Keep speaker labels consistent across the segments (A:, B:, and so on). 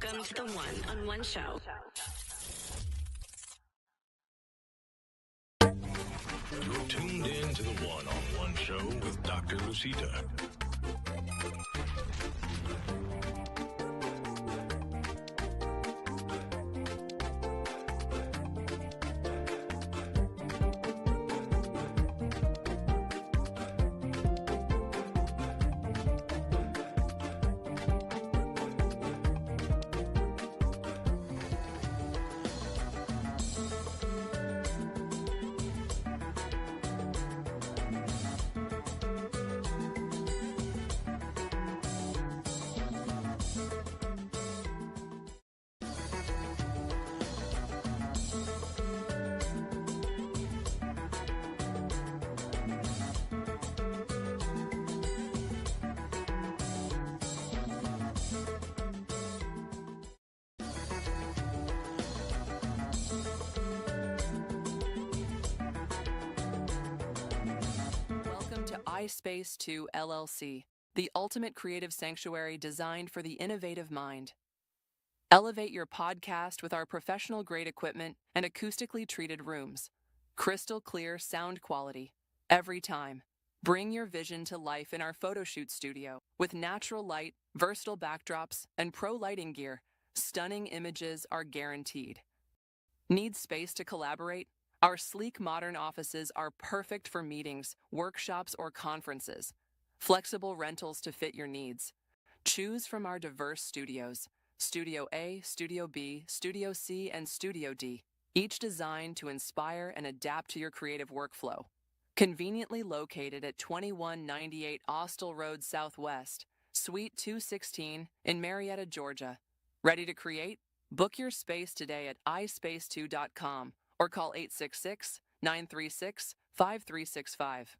A: Welcome to the One-on-One Show.
B: You're tuned in to the One-on-One Show with Dr. Lucita.
C: I-Space2 LLC, the ultimate creative sanctuary designed for the innovative mind. Elevate your podcast with our professional-grade equipment and acoustically treated rooms. Crystal clear sound quality, every time. Bring your vision to life in our photoshoot studio. With natural light, versatile backdrops, and pro lighting gear, stunning images are guaranteed. Need space to collaborate? Our sleek modern offices are perfect for meetings, workshops, or conferences. Flexible rentals to fit your needs. Choose from our diverse studios: Studio A, Studio B, Studio C, and Studio D, each designed to inspire and adapt to your creative workflow. Conveniently located at 2198 Austell Road Southwest, Suite 216 in Marietta, Georgia. Ready to create? Book your space today at ispace2.com. or call 866-936-5365.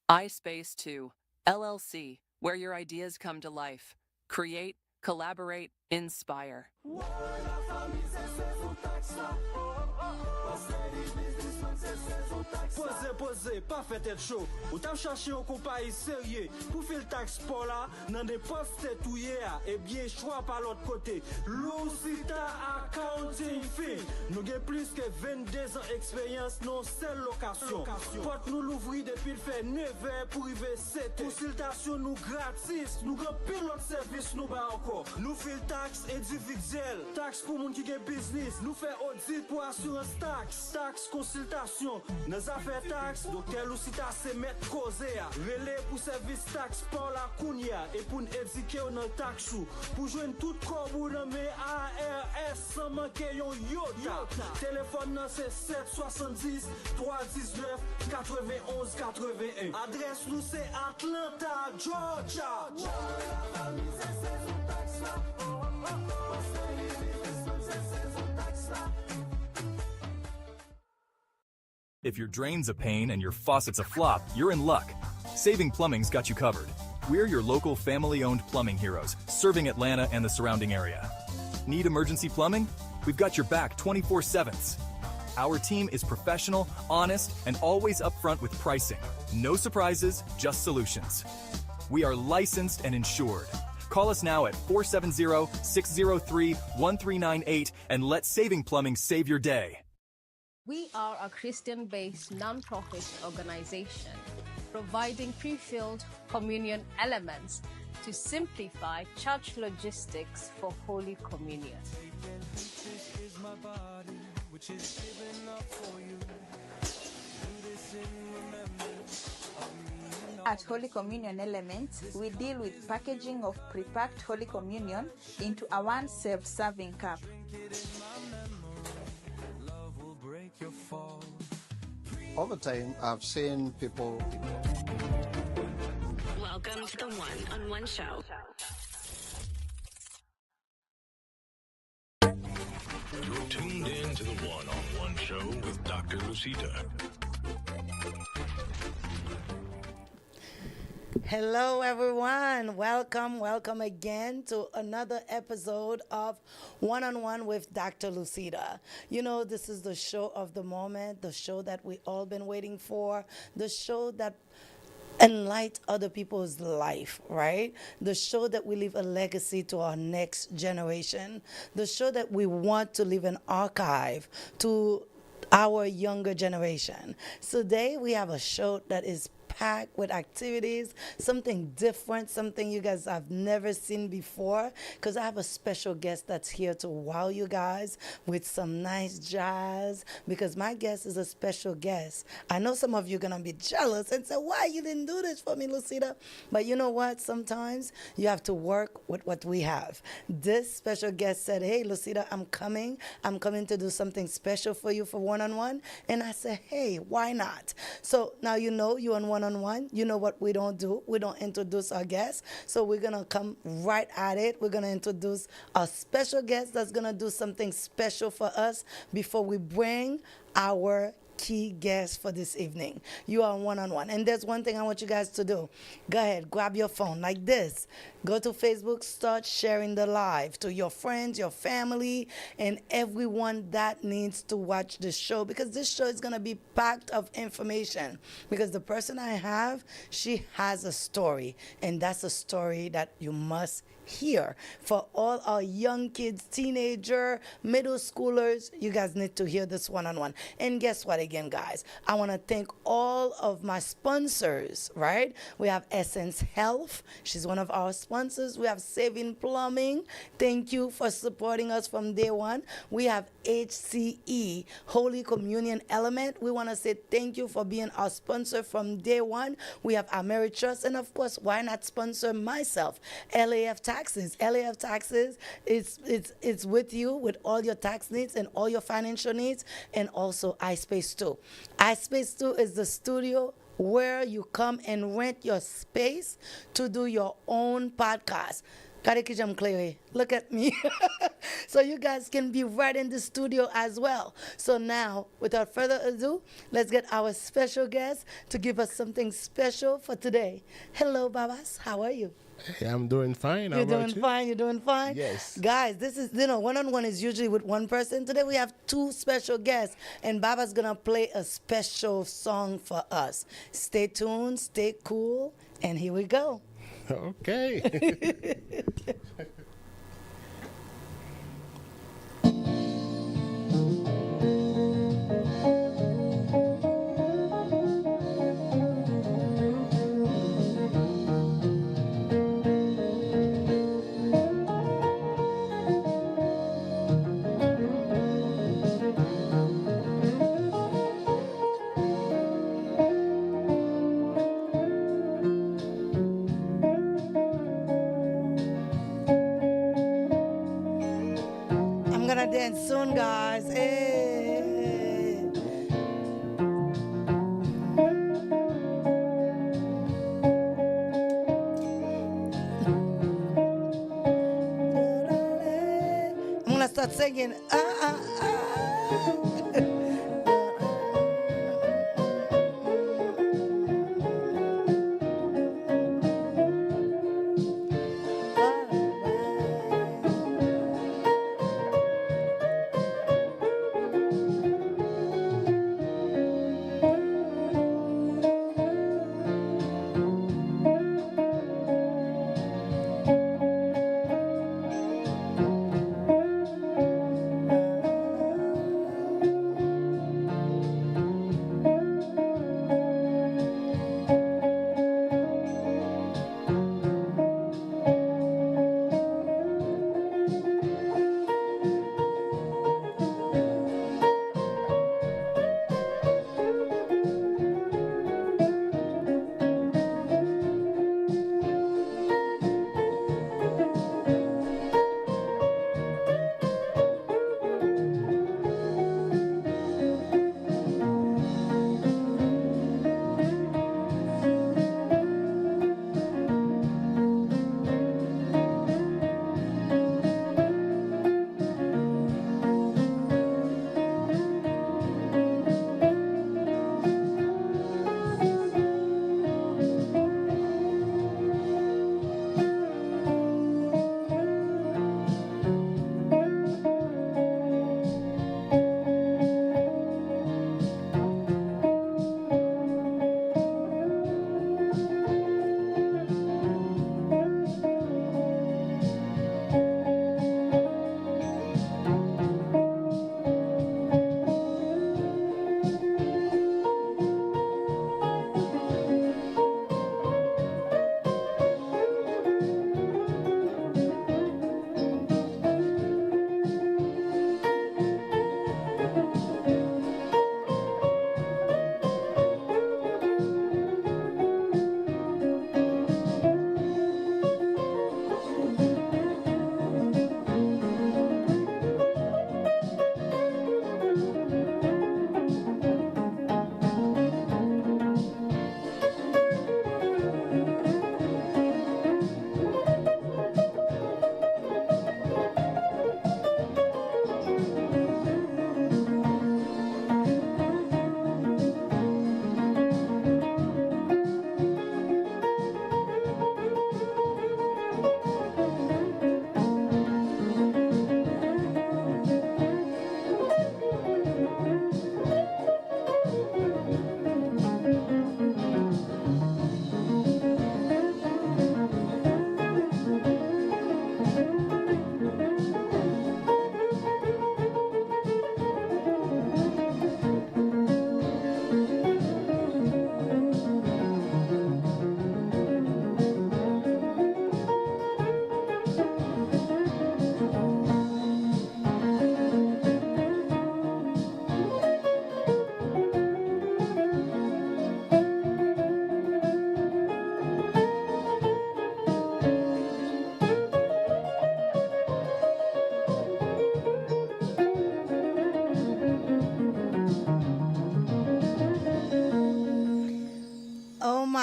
C: I-Space2, LLC, where your ideas come to life. Create, collaborate, inspire.
D: Posez, pas fait tête chaud. Ou t'as cherché un compagnie sérieux pour faire le taxe pour là, dans des postes tête ou hier, et bien choix par l'autre côté. Lucita Accounting Firm. Nous avons plus que 22 ans d'expérience dans seule location. Porte nous l'ouvrir depuis le fait 9h pour arriver 7h. Consultation nous gratis. Nous avons pilote service nous bas encore. Nous faisons taxe individuelle. Taxe pour moun qui a business. Nous faisons audit pour assurance taxe. Taxe consultation. Nos affaires taxes, docteur Lucita se mettre causé à relais pour service taxe par la Kounia et pour nous éduquer dans le taxe pour joindre tout corps dans mes ARS sans manquer yon yota. Téléphone non c'est 770 319 91 81. Adresse nous c'est Atlanta, Georgia.
E: If your drain's a pain and your faucet's a flop, you're in luck. Saving Plumbing's got you covered. We're your local family-owned plumbing heroes, serving Atlanta and the surrounding area. Need emergency plumbing? We've got your back 24/7. Our team is professional, honest, and always upfront with pricing. No surprises, just solutions. We are licensed and insured. Call us now at 470-603-1398 and let Saving Plumbing save your day.
F: We are a Christian-based non-profit organization providing pre-filled communion elements to simplify church logistics for Holy Communion.
G: At Holy Communion Elements, we deal with packaging of pre-packed Holy Communion into a one self-serving cup.
H: Over time, I've seen people.
A: Welcome to the One-on-One Show.
B: You're tuned in to the One-on-One Show with Dr. Lucita.
I: Hello, everyone. Welcome again to another episode of One-on-One with Dr. Lucita. You know, this is the show of the moment, the show that we all been waiting for, the show that enlighten other people's life, right? The show that we leave a legacy to our next generation. The show that we want to leave an archive to our younger generation. Today we have a show that is packed with activities, something different, something you guys have never seen before, because I have a special guest that's here to wow you guys with some nice jazz, because my guest is a special guest. I know some of you are going to be jealous and say, why you didn't do this for me, Lucida? But you know what? Sometimes you have to work with what we have. This special guest said, hey, Lucida, I'm coming. I'm coming to do something special for you for one-on-one. And I said, hey, why not? So now you know you're on one-on-one. You know what we don't do. We don't introduce our guests. So we're going to come right at it. We're going to introduce our special guest that's going to do something special for us before we bring our key guest for this evening. You are one-on-one. And there's one thing I want you guys to do. Go ahead, grab your phone like this. Go to Facebook, start sharing the live to your friends, your family, and everyone that needs to watch this show, because this show is going to be packed of information. Because the person I have, she has a story, and that's a story that you must hear. For all our young kids, teenager, middle schoolers, you guys need to hear this one-on-one. And guess what again, guys? I want to thank all of my sponsors, right? We have Essence Health. She's one of our sponsors. We have Saving Plumbing. Thank you for supporting us from day one. We have HCE, Holy Communion Element. We want to say thank you for being our sponsor from day one. We have Ameritrust, and of course, why not sponsor myself? LAF Taxes. LAF Taxes is with you with all your tax needs and all your financial needs, and also iSpace 2. iSpace 2 is the studio where you come and rent your space to do your own podcast. Look at me. So you guys can be right in the studio as well. So now, without further ado, let's get our special guest to give us something special for today. Hello, Babas. How are you?
J: Hey, I'm doing fine.
I: You're doing fine. You're doing fine.
J: Yes.
I: Guys, this is, one-on-one is usually with one person. Today we have two special guests, and Baba's going to play a special song for us. Stay tuned, stay cool, and here we go.
J: Okay.
I: Dance soon, guys. Hey. I'm gonna start singing.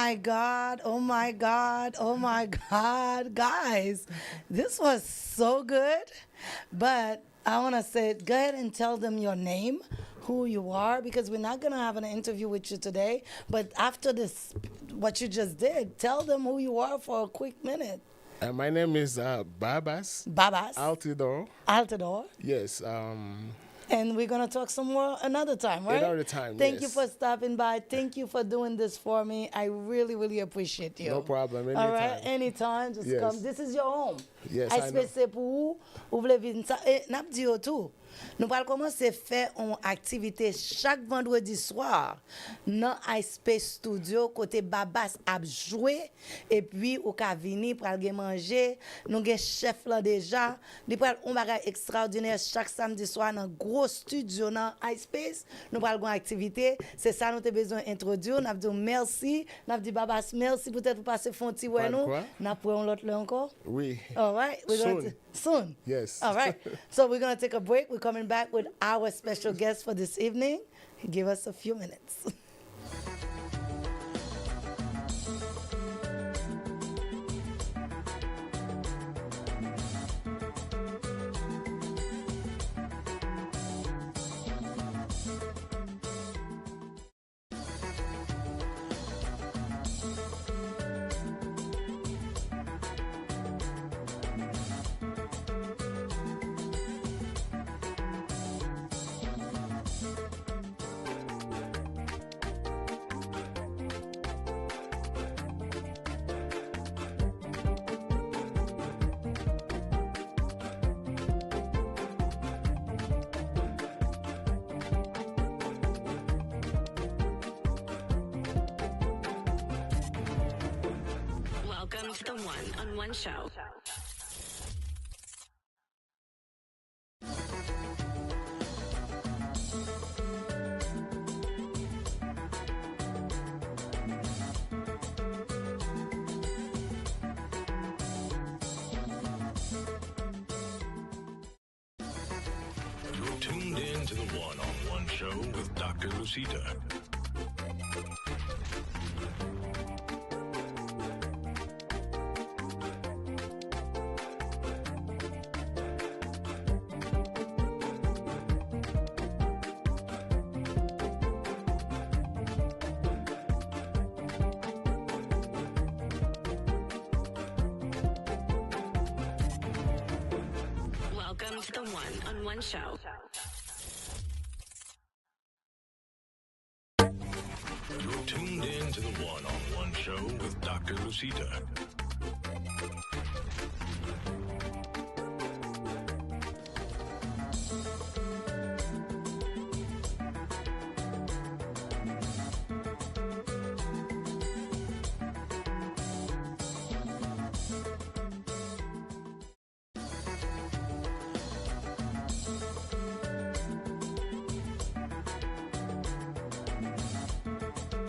I: my God. Oh my God. Oh my God. Guys, this was so good. But I want to say, go ahead and tell them your name, who you are, because we're not going to have an interview with you today. But after this, what you just did, tell them who you are for a quick minute.
J: My name is Babas Altidore.
I: Altidore.
J: Yes.
I: And we're going to talk some more another time, right?
J: Another time,
I: Thank you
J: yes.
I: for stopping by. Thank you for doing this for me. I really, really appreciate you.
J: No problem. Anytime.
I: All right? Anytime. Just
J: Yes.
I: come. This is your home.
J: Yes,
I: I
J: I know.
I: space pour ou vle vin sa. Et n'a dit tout. Nous allons commencer à faire une activité chaque vendredi soir dans iSpace Studio côté Babas a joué et puis au ka venir pour aller manger. Nous avons chef là déjà. Nous pral un bagage extraordinaire chaque samedi soir dans gros studio dans iSpace. Nous pral une activité, c'est ça nous avons besoin d'introduire. Nous avons dit merci, nous avons dit Babas merci peut-être pour passer fonti ouais nous. Nous avons l'autre là encore.
J: Oui.
I: All right. Soon.
J: Yes.
I: All right. So we're going to take a break. We're coming back with our special guest for this evening. Give us a few minutes.
A: Welcome to the One-on-One Show.
B: You're tuned in to the One-on-One Show with Dr. Lucita.
A: Welcome to the One-on-One Show.
B: You're tuned in to the One-on-One Show with Dr. Lucita.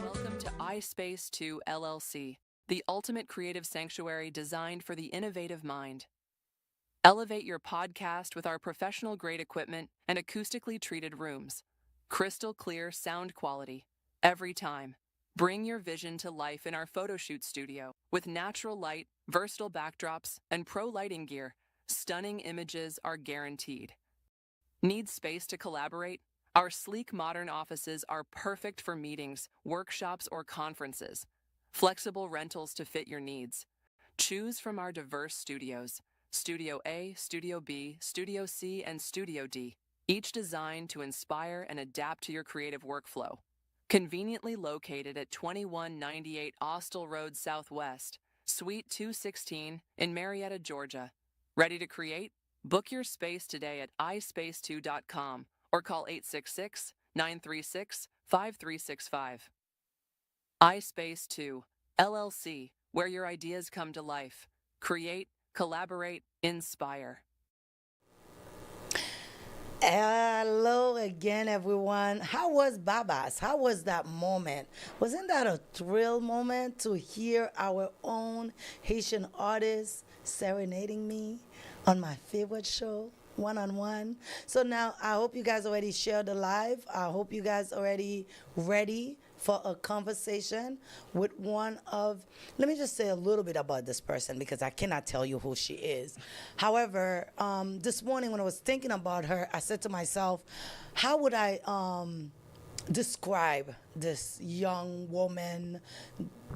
C: Welcome to iSpace 2 LLC, the ultimate creative sanctuary designed for the innovative mind. Elevate your podcast with our professional grade equipment and acoustically treated rooms. Crystal clear sound quality every time. Bring your vision to life in our photo shoot studio with natural light, versatile backdrops, and pro lighting gear. Stunning images are guaranteed. Need space to collaborate? Our sleek modern offices are perfect for meetings, workshops, or conferences. Flexible rentals to fit your needs. Choose from our diverse studios: Studio A, Studio B, Studio C, and Studio D, each designed to inspire and adapt to your creative workflow. Conveniently located at 2198 Austell Road Southwest, Suite 216 in Marietta, Georgia. Ready to create? Book your space today at ispace2.com or call 866-936-5365. iSpace 2, LLC, where your ideas come to life. Create, collaborate, inspire.
I: Hello again, everyone. How was Babas? How was that moment? Wasn't that a thrill moment to hear our own Haitian artist serenading me on my favorite show, One-on-One? So now I hope you guys already shared the live. I hope you guys already ready for a conversation with one of, let me just say a little bit about this person because I cannot tell you who she is. However, this morning when I was thinking about her, I said to myself, how would I describe this young woman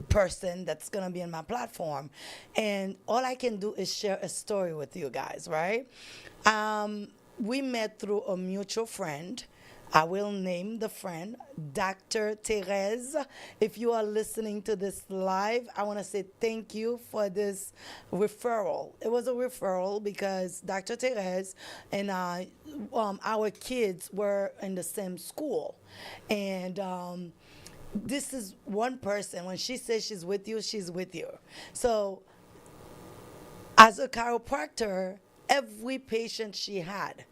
I: person that's going to be in my platform? And all I can do is share a story with you guys, right? We met through a mutual friend. I will name the friend, Dr. Therese. If you are listening to this live, I want to say thank you for this referral. It was a referral because Dr. Therese and our kids were in the same school. And this is one person, when she says she's with you, she's with you. So as a chiropractor, every patient she had,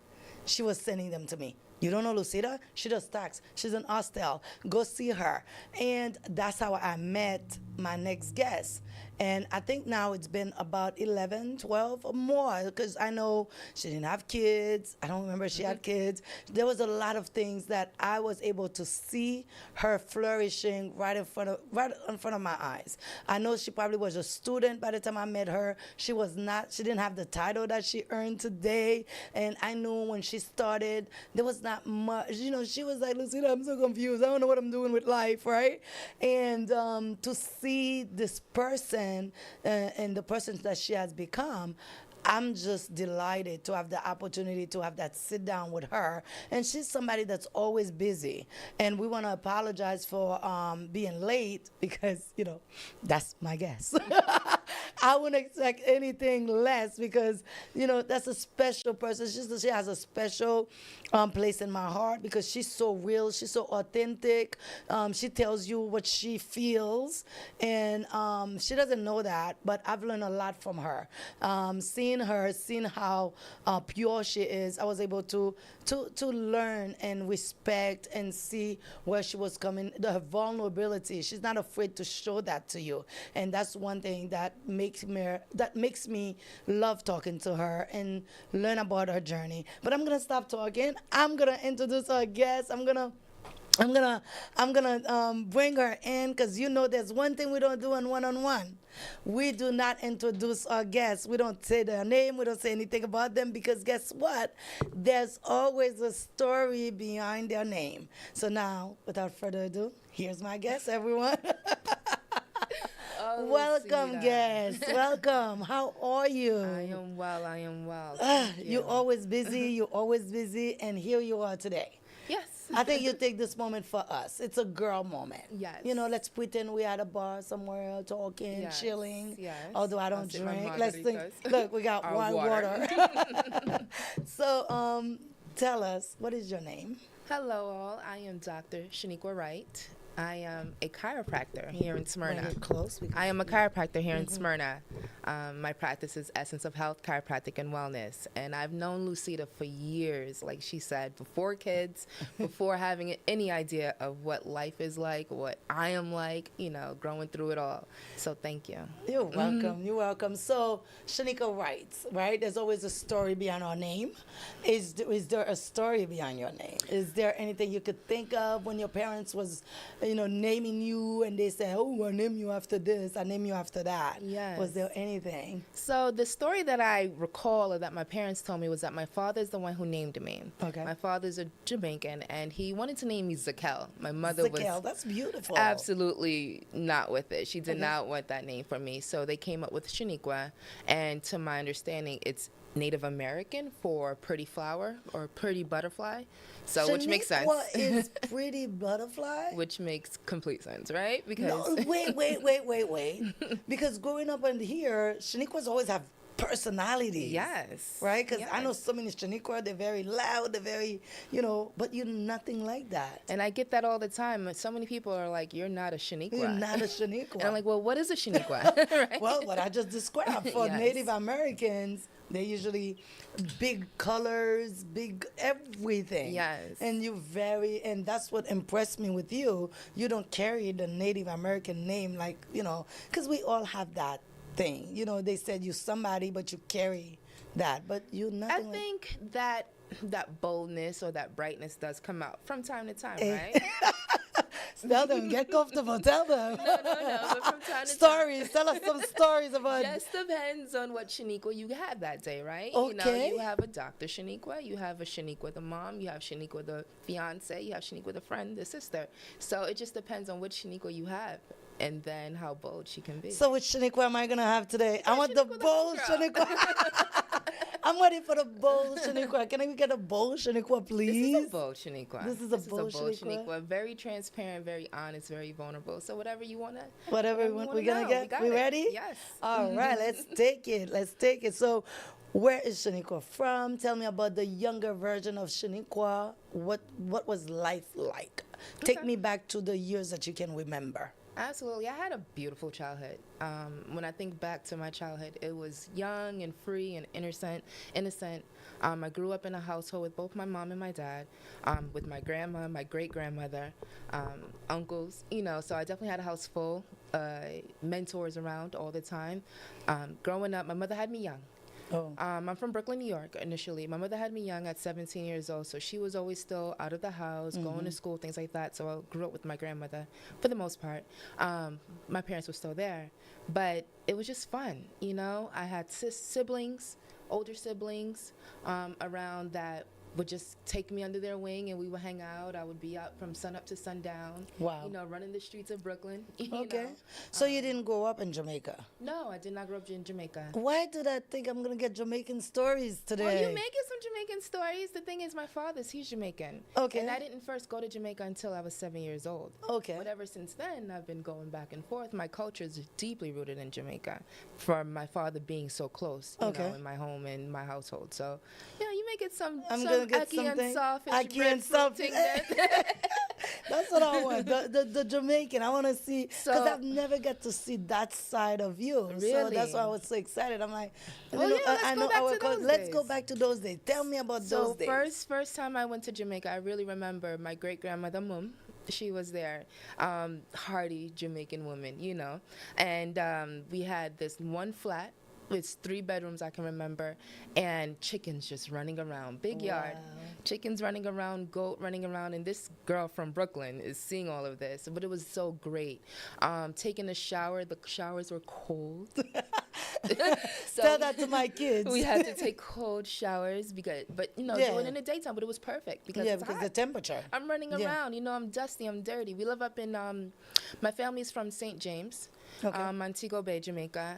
I: she was sending them to me. You don't know Lucida? She does tax. She's an hostel. Go see her. And that's how I met my next guest. And I think now it's been about 11, 12 or more, because I know she didn't have kids. I don't remember she had kids. There was a lot of things that I was able to see her flourishing right in front of my eyes. I know she probably was a student by the time I met her. She didn't have the title that she earned today. And I knew when she started, there was not much. You know, she was like, Lucida, I'm so confused. I don't know what I'm doing with life, right? And to see this person and the person that she has become, I'm just delighted to have the opportunity to have that sit down with her. And she's somebody that's always busy. And we want to apologize for being late because, you know, that's my guess. I wouldn't expect anything less because, you know, that's a special person. She has a special place in my heart because she's so real. She's so authentic. She tells you what she feels. And she doesn't know that, but I've learned a lot from her. Seeing how pure she is, I was able to learn and respect and see where she was coming, her vulnerability. She's not afraid to show that to you. And that's one thing that makes me love talking to her and learn about her journey. But I'm gonna stop talking. I'm gonna introduce our guest. I'm gonna bring her in because you know there's one thing we don't do in one-on-one. We do not introduce our guests. We don't say their name. We don't say anything about them because guess what? There's always a story behind their name. So now, without further ado, here's my guest, everyone. Oh, welcome, guest. Welcome. How are you?
K: I am well.
I: You're always busy, and here you are today.
K: Yes.
I: I think you take this moment for us. It's a girl moment.
K: Yes.
I: You know, let's pretend we're at a bar somewhere talking, chilling.
K: Yes.
I: Although I don't drink. Let's think. Look, we got one water. So, tell us, what is your name?
K: Hello, all. I am Dr. Shaniqua Wright. I am a chiropractor here in Smyrna.
I: Bring it close.
K: I am a chiropractor here in Smyrna. My practice is Essence of Health, Chiropractic, and Wellness. And I've known Lucida for years, like she said, before kids, before having any idea of what life is like, what I am like, you know, growing through it all. So thank you.
I: You're welcome. You're welcome. So, Shaniqua Wright, right? There's always a story behind our name. Is there a story behind your name? Is there anything you could think of when your parents was, you know, naming you and they say, oh, I name you after this, I name you after that?
K: Yes.
I: Was there anything?
K: So the story that I recall or that my parents told me was that my father's the one who named me.
I: Okay.
K: My father's a Jamaican and he wanted to name me Zakel. My mother
I: Zakel, that's beautiful.
K: Absolutely not with it. She did not want that name for me. So they came up with Shaniqua, and to my understanding, it's Native American for pretty flower or pretty butterfly. So
I: Shaniqua
K: which makes sense.
I: What is pretty butterfly?
K: Which makes complete sense, right? Because
I: no, wait. Because growing up in here, Shaniquas always have personalities.
K: Yes.
I: Right? Because I know so many Shaniqua, they're very loud, they're very, you know, but you're nothing like that.
K: And I get that all the time. So many people are like, you're not a Shaniqua.
I: You're not a Shaniqua.
K: And I'm like, well, what is a Shaniqua? Right?
I: Well, what I just described. For Native Americans, they're usually big colors, big everything.
K: Yes.
I: And and that's what impressed me with you. You don't carry the Native American name like, you know, because we all have that thing. You know, they said you're somebody, but you carry that. But you're nothing.
K: I think that boldness or that brightness does come out from time to time, right?
I: Tell them, get comfortable. Tell them.
K: No. But from time to
I: stories. Tell us some stories about.
K: Just depends on what Shaniqua you had that day, right?
I: Okay.
K: You have a Dr. Shaniqua, you have a Shaniqua the mom, you have Shaniqua the fiance, you have Shaniqua the friend, the sister. So it just depends on which Shaniqua you have. And then how bold she can be.
I: So which Shaniqua am I going to have today? I want the bold Shaniqua. I'm ready for the bold Shaniqua. Can I get a bold Shaniqua, please?
K: This is a bold Shaniqua.
I: This is a bold Shaniqua.
K: Very transparent, very honest, very vulnerable. So whatever you want to.
I: Whatever we're going to get. We ready?
K: Yes.
I: All right, let's take it. So where is Shaniqua from? Tell me about the younger version of Shaniqua. What was life like? Take me back to the years that you can remember.
K: Absolutely. I had a beautiful childhood. When I think back to my childhood, it was young and free and innocent. I grew up in a household with both my mom and my dad, with my grandma, my great-grandmother, uncles, so I definitely had a house full, mentors around all the time. Growing up, my mother had me young.
I: Oh.
K: I'm from Brooklyn, New York, initially. My mother had me young at 17 years old, so she was always still out of the house, going to school, things like that. So I grew up with my grandmother for the most part. My parents were still there, but it was just fun, I had siblings, older siblings around that would just take me under their wing and we would hang out. I would be out from sun up to sundown.
I: Wow.
K: Running the streets of Brooklyn.
I: Okay. So you didn't grow up in Jamaica?
K: No, I did not grow up in Jamaica.
I: Why did I think I'm going to get Jamaican stories today?
K: Well, you may get some Jamaican stories. The thing is, my he's Jamaican.
I: Okay.
K: And I didn't first go to Jamaica until I was 7 years old.
I: Okay.
K: But ever since then, I've been going back and forth. My culture is deeply rooted in Jamaica from my father being so close, you know, in my home and my household. So, you may get some ackee and sawfish, breadfruit.
I: That's what I want. The Jamaican. I want to see, because I've never got to see that side of you.
K: Really?
I: So that's why I was so excited. I'm like,
K: let's
I: go back to those days. Tell me about those days.
K: So first time I went to Jamaica, I really remember my great-grandmother, Mum. She was there, hearty Jamaican woman, And we had this one flat. It's 3 bedrooms, I can remember, and chickens just running around. Big yard, chickens running around, goat running around, and this girl from Brooklyn is seeing all of this. But it was so great. Taking a shower, the showers were cold.
I: So tell that to my kids.
K: We had to take cold showers do it in the daytime, but it was perfect because it's
I: because
K: hot.
I: The temperature.
K: I'm running around, I'm dusty, I'm dirty. We live up in my family's from St. James. Montego Bay, Jamaica,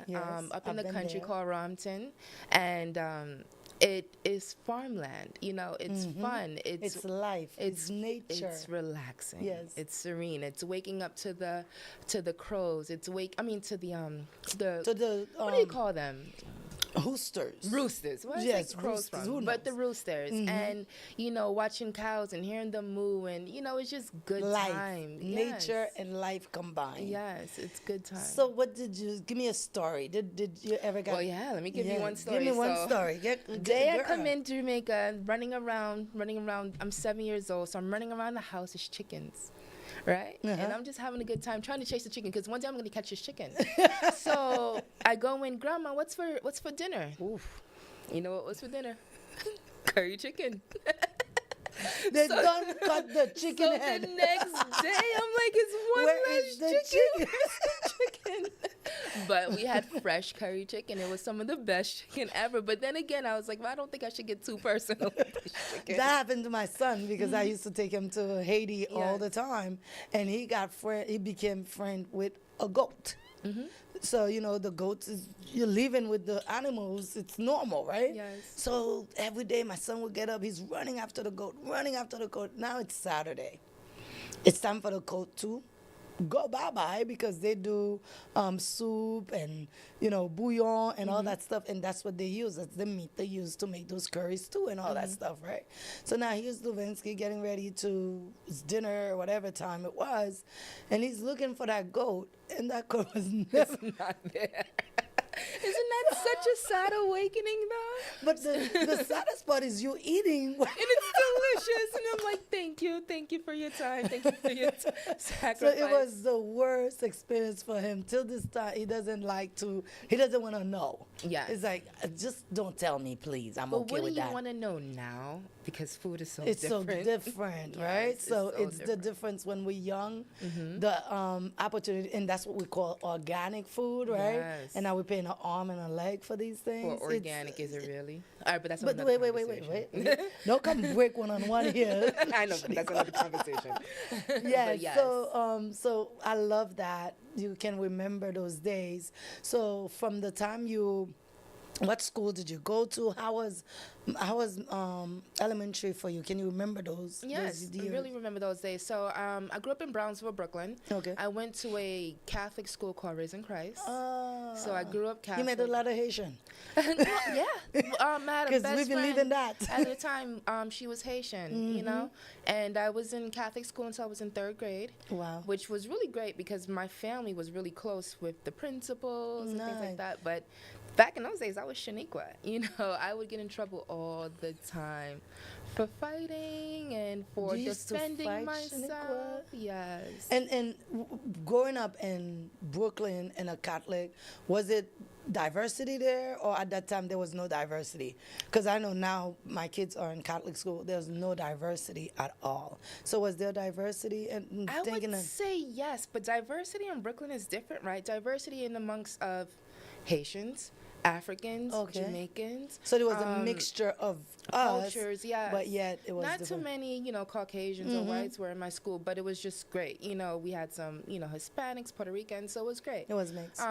K: up in the country called Rompton, and it is farmland. It's fun. It's
I: life. It's nature.
K: It's relaxing.
I: Yes,
K: it's serene. It's waking up to the crows. To the what do you call them? Roosters. Well,
I: yes,
K: crows
I: roosters.
K: From, but the roosters, and watching cows and hearing them moo, and it's just good time.
I: Nature and life combined.
K: Yes, it's good time.
I: So, what did you give me a story? Did you ever get?
K: Well, let me give you one story.
I: Give me one story.
K: Day I come in Jamaica, running around. I'm 7 years old, so I'm running around the house. It's chickens. Right? And I'm just having a good time trying to chase the chicken because one day I'm going to catch this chicken. So I go in, Grandma, what's for dinner? Oof. You know what was for dinner? Curry chicken.
I: They don't cut the chicken head.
K: The next day, I'm like, it's one less chicken. But we had fresh curry chicken. It was some of the best chicken ever. But then again, I was like, I don't think I should get too personal with this chicken.
I: That happened to my son because I used to take him to Haiti all the time. And he became friend with a goat. Mm-hmm. So, the goats, you're living with the animals. It's normal, right?
K: Yes.
I: So every day my son would get up. He's running after the goat. Now it's Saturday. It's time for the goat to go bye-bye because they do soup and, bouillon and all that stuff. And that's what they use. That's the meat they use to make those curries too and all that stuff, right? So now here's Levinsky getting ready to his dinner or whatever time it was. And he's looking for that goat. And that goat was never
K: not there. Isn't that such a sad awakening, though?
I: But the saddest part is you eating.
K: And it's delicious. And I'm like, thank you for your time. Thank you for your sacrifice.
I: So it was the worst experience for him. Till this time, he doesn't want to know.
K: Yeah.
I: It's like, just don't tell me, please. I'm okay with that.
K: But what do you want to know now? because food is so
I: it's
K: different.
I: so different, right?
K: Yes,
I: So it's
K: different.
I: the difference when we're young, the opportunity, and that's what we call organic food, right?
K: Yes.
I: And now we're paying an arm and a leg for these things.
K: Or organic, is it really? All right, but that's
I: But
K: another
I: wait. Don't come break one here.
K: I know, but that's another conversation.
I: Yeah,
K: But yes.
I: so I love that you can remember those days. So from the time what school did you go to? How was elementary for you? Can you remember those?
K: Yes,
I: those
K: I really remember those days. So I grew up in Brownsville, Brooklyn.
I: Okay.
K: I went to a Catholic school called Risen Christ. So I grew up Catholic.
I: You met a lot of Haitian.
K: Yeah. I had a
I: 'Cause
K: best
I: we believe
K: friend
I: in that.
K: At the time, she was Haitian, you know? And I was in Catholic school until I was in 3rd grade.
I: Wow.
K: Which was really great because my family was really close with the principals and things like that. But back in those days, I was Shaniqua. You know, I would get in trouble all the time for fighting and for
I: You used to
K: defending
I: fight,
K: myself.
I: Shaniqua?
K: Yes.
I: And growing up in Brooklyn in a Catholic, was it diversity there, or at that time there was no diversity? Because I know now my kids are in Catholic school, there's no diversity at all. So was there diversity? And
K: I would say yes, but diversity in Brooklyn is different, right? Diversity in amongst of Haitians, Africans, Jamaicans.
I: So there was a mixture of
K: cultures, yeah.
I: But yet it was
K: not
I: different.
K: too many, you know, Caucasians or whites were in my school, but it was just great. You know, we had some, you know, Hispanics, Puerto Ricans, so it was great.
I: It was mixed.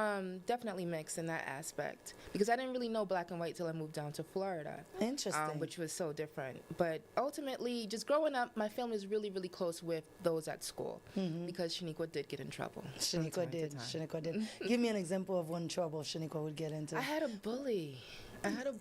K: Definitely mixed in that aspect because I didn't really know black and white till I moved down to Florida.
I: Interesting.
K: Which was so different. But ultimately, just growing up, my family was really, really close with those at school because Shaniqua did get in trouble.
I: Shaniqua did. Give me an example of one trouble Shaniqua would get into.
K: I had a bully.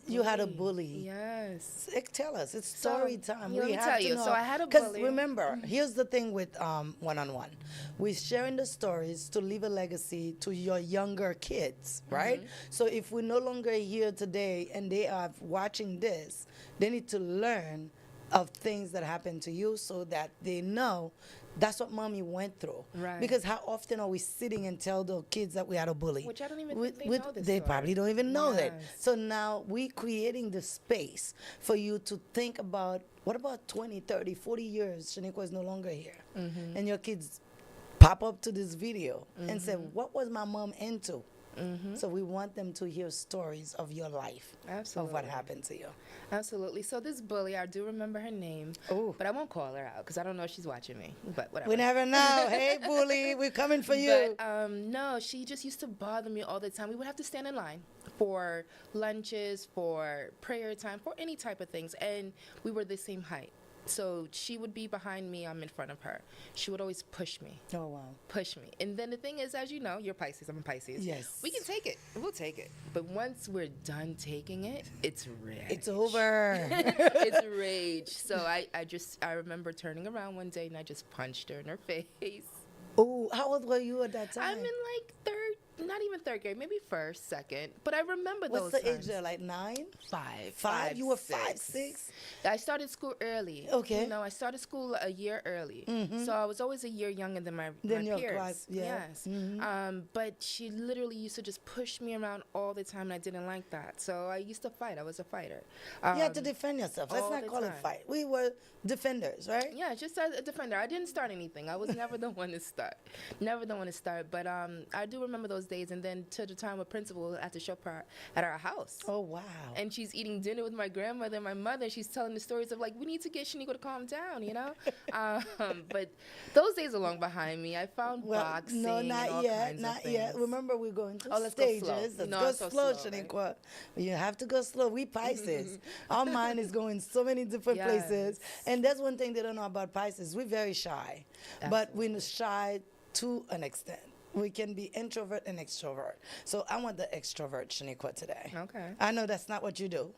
I: You had a bully.
K: Yes.
I: Tell us. It's story time.
K: Let me
I: have
K: tell
I: to
K: you.
I: know.
K: So I had a
I: Because
K: bully.
I: remember, here's the thing with one-on-one. We're sharing the stories to leave a legacy to your younger kids, right? So if we're no longer here today and they are watching this, they need to learn of things that happened to you so that they know that's what mommy went through.
K: Right.
I: Because how often are we sitting and tell the kids that we had a bully?
K: Which I don't even think they know this
I: They
K: story.
I: probably don't even know that.
K: Yes.
I: So now we creating the space for you to think about, what about 20, 30, 40 years, Shaniqua is no longer here. And your kids pop up to this video and say, what was my mom into? So we want them to hear stories of your life, of what happened to you.
K: Absolutely. So this bully, I do remember her name, but I won't call her out because I don't know if she's watching me. But whatever.
I: We never know. Hey, bully, we're coming for you.
K: But no, she just used to bother me all the time. We would have to stand in line for lunches, for prayer time, for any type of things, and we were the same height. So she would be behind me, I'm in front of her. She would always push me.
I: Oh, wow.
K: Push me. And then the thing is, as you know, you're Pisces, I'm a Pisces.
I: Yes.
K: We can take it. We'll take it. But once we're done taking it, it's rage.
I: It's over.
K: It's rage. So I remember turning around one day and I just punched her in her face.
I: Oh, how old were you at that time?
K: I'm in like not even 3rd grade, maybe 1st, 2nd. But I remember those
I: What's the
K: times.
I: age there, like 9?
K: 5.
I: You were 5, 6?
K: I started school early.
I: Okay.
K: You know, I started school a year early. So I was always a year younger than my
I: your
K: peers.
I: class, yeah.
K: Yes. But she literally used to just push me around all the time, and I didn't like that. So I used to fight. I was a fighter.
I: You had to defend yourself. Let's
K: all
I: not
K: the
I: call it
K: time.
I: fight. We were defenders, right?
K: Yeah, just as a defender. I didn't start anything. I was never the one to start. Never the one to start. But I do remember those days. And then to the time a principal had to show up at our house.
I: Oh, wow.
K: And she's eating dinner with my grandmother and my mother. She's telling the stories of, like, we need to get Shaniqua to calm down, you know? But those days are long behind me. I found boxing
I: no,
K: and
I: not
K: all
I: yet,
K: kinds
I: not
K: of things.
I: yet. Remember, we're going to
K: Let's go
I: stages.
K: slow.
I: Let's
K: No,
I: go
K: I'm so
I: slow,
K: slow, right?
I: Shaniqua. You have to go slow. We Pisces. Our mind is going so many different
K: Yes.
I: places. And that's one thing they don't know about Pisces. We're very shy. But we're shy to an extent. We can be introvert and extrovert. So I want the extrovert Shaniqua today.
K: Okay.
I: I know that's not what you do.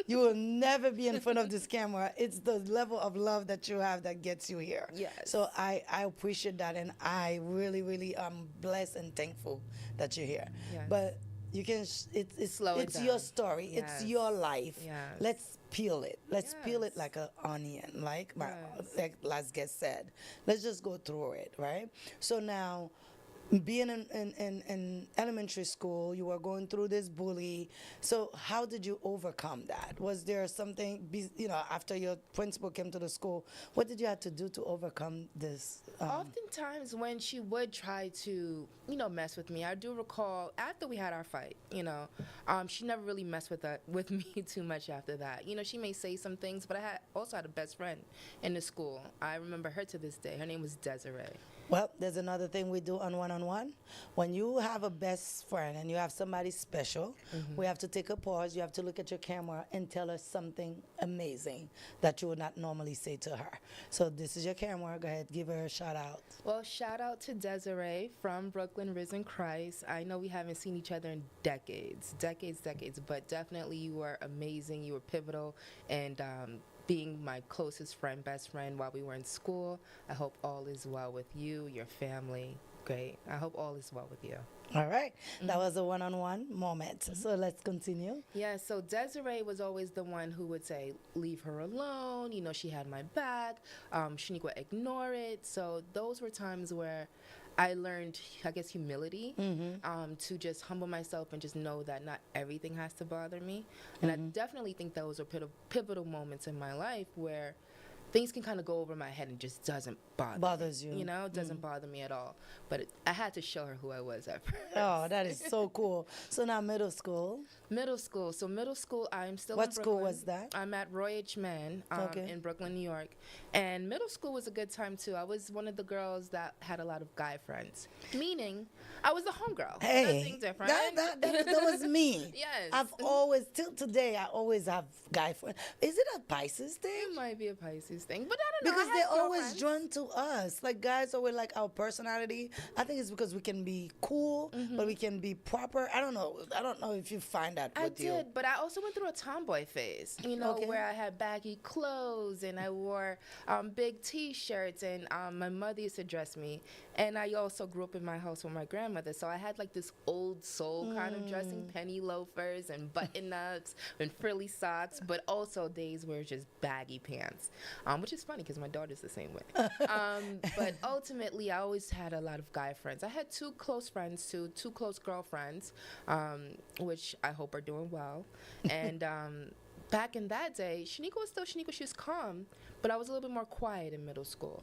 I: You will never be in front of this camera. It's the level of love that you have that gets you here.
K: Yes.
I: So I appreciate that, and I really, really am blessed and thankful that you're here.
K: Yes.
I: But you can, it's
K: Slow it
I: your
K: down.
I: story.
K: Yes.
I: It's your life.
K: Yes.
I: Let's peel it. Let's peel it
K: Yes.
I: like an onion, like
K: Yes.
I: like last guest said. Let's just go through it, right? So now, being in elementary school, you were going through this bully. So how did you overcome that? Was there something, after your principal came to the school, what did you have to do to overcome this?
K: Oftentimes when she would try to, mess with me, I do recall after we had our fight, she never really messed with me too much after that. She may say some things, but I also had a best friend in the school. I remember her to this day. Her name was Desiree.
I: Well, there's another thing we do on one-on-one. When you have a best friend and you have somebody special, we have to take a pause. You have to look at your camera and tell us something amazing that you would not normally say to her. So this is your camera. Go ahead, give her a shout out.
K: Well, shout out to Desiree from Brooklyn Risen Christ. I know we haven't seen each other in decades, but definitely you were amazing. You were pivotal, and being my closest friend, best friend while we were in school. I hope all is well with you, your family. Great. I hope all is well with you.
I: All right. That was a one-on-one moment. So let's continue.
K: Yeah, so Desiree was always the one who would say, leave her alone. She had my back. Shaniqua, ignore it. So those were times where I learned, I guess, humility, to just humble myself and just know that not everything has to bother me. And I definitely think those are pivotal moments in my life where things can kind of go over my head and just doesn't
I: bothers you.
K: It doesn't bother me at all. But I had to show her who I was at first.
I: Oh, that is so cool. So now middle school.
K: So middle school, I'm still
I: in Brooklyn. What school was that?
K: I'm at Roy H. Mann in Brooklyn, New York. And middle school was a good time, too. I was one of the girls that had a lot of guy friends, meaning I was the homegirl.
I: Hey,
K: nothing different.
I: That was me.
K: Yes.
I: I've always, till today, I always have guy friends. Is it a Pisces thing?
K: It might be a Pisces thing, but I don't know.
I: Because they're always drawn to us. Like, guys always like our personality. I think it's because we can be cool, but we can be proper. I don't know if you find that with you.
K: I did, but I also went through a tomboy phase, where I had baggy clothes and I wore big T-shirts, and my mother used to dress me. And I also grew up in my house with my grandmother, so I had like this old soul kind of dressing, penny loafers and button-ups and frilly socks, but also days where it's just baggy pants, which is funny because my daughter's the same way. But ultimately, I always had a lot of guy friends. I had two close friends, two close girlfriends, which I hope are doing well. And back in that day, Shaniqua was still Shaniqua. She was calm, but I was a little bit more quiet in middle school,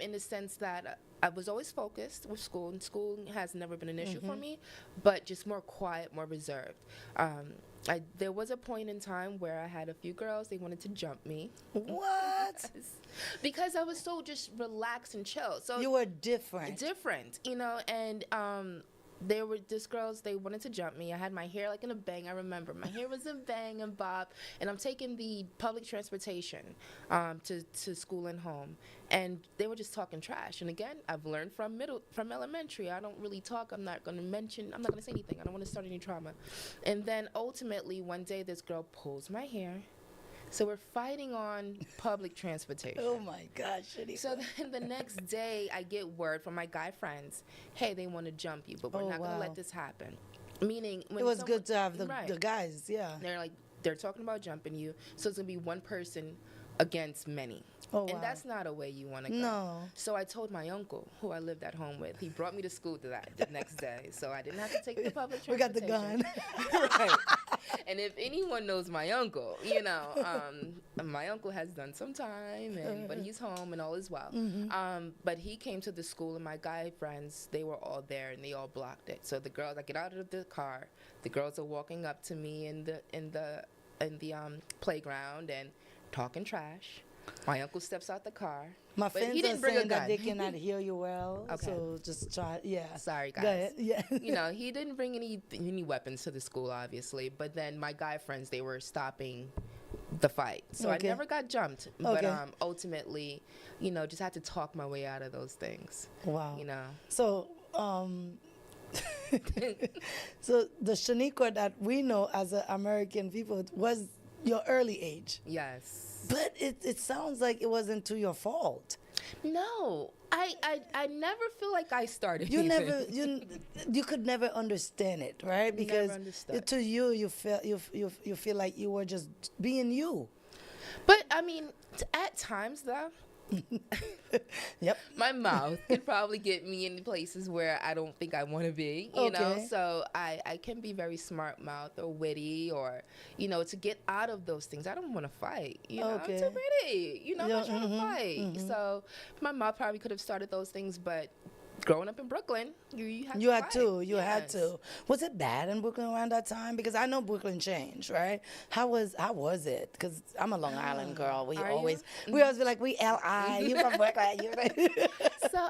K: in the sense that I was always focused with school, and school has never been an issue for me, but just more quiet, more reserved. There was a point in time where I had a few girls, they wanted to jump me.
I: What?
K: Because I was so just relaxed and chill. So
I: you were different.
K: And there were these girls, they wanted to jump me. I had my hair like in a bang. I remember my hair was a bang and bob, and I'm taking the public transportation to school and home, and they were just talking trash. And again, I've learned from elementary, I don't really talk. I'm not going to say anything. I don't want to start any trauma. And then ultimately one day this girl pulls my hair. So we're fighting on public transportation.
I: Oh my gosh, Shaniqua.
K: So then the next day I get word from my guy friends, hey, they want to jump you, but we're not going to let this happen. Meaning, when
I: it was good to have the guys, yeah.
K: They're talking about jumping you, so it's going to be one person against many.
I: Oh,
K: and that's not a way you want to go.
I: No.
K: So I told my uncle, who I lived at home with. He brought me to school the next day, so I didn't have to take the public transportation.
I: We got the
K: gun. Right. And if anyone knows my uncle, my uncle has done some time, but he's home and all is well. But he came to the school, and my guy friends, they were all there, and they all blocked it. So the girls, I get out of the car, the girls are walking up to me in the playground and talking trash. My uncle steps out the car.
I: My friends are saying that they cannot hear you well, so just try. Yeah.
K: Sorry, guys.
I: Go ahead. Yeah.
K: He didn't bring any weapons to the school, obviously. But then my guy friends, they were stopping the fight, so I never got jumped. But ultimately, just had to talk my way out of those things.
I: Wow.
K: So.
I: So the Shaniqua that we know as American people was your early age.
K: Yes.
I: But it sounds like it wasn't to your fault.
K: No, I never feel like I started.
I: You could never understand it, right? Because to you feel like you were just being you.
K: But I mean, at times though,
I: Yep.
K: My mouth could probably get me in places where I don't think I want to be, you know? So I can be very smart mouth or witty or, you know, to get out of those things. I don't want to fight, you know? I'm too pretty, you know, I'm not trying to fight. So my mouth probably could have started those things, but growing up in Brooklyn, you had to.
I: You had to. Was it bad in Brooklyn around that time? Because I know Brooklyn changed, right? How was it? Because I'm a Long Island girl. We always be like, we LI. You from Brooklyn?
K: So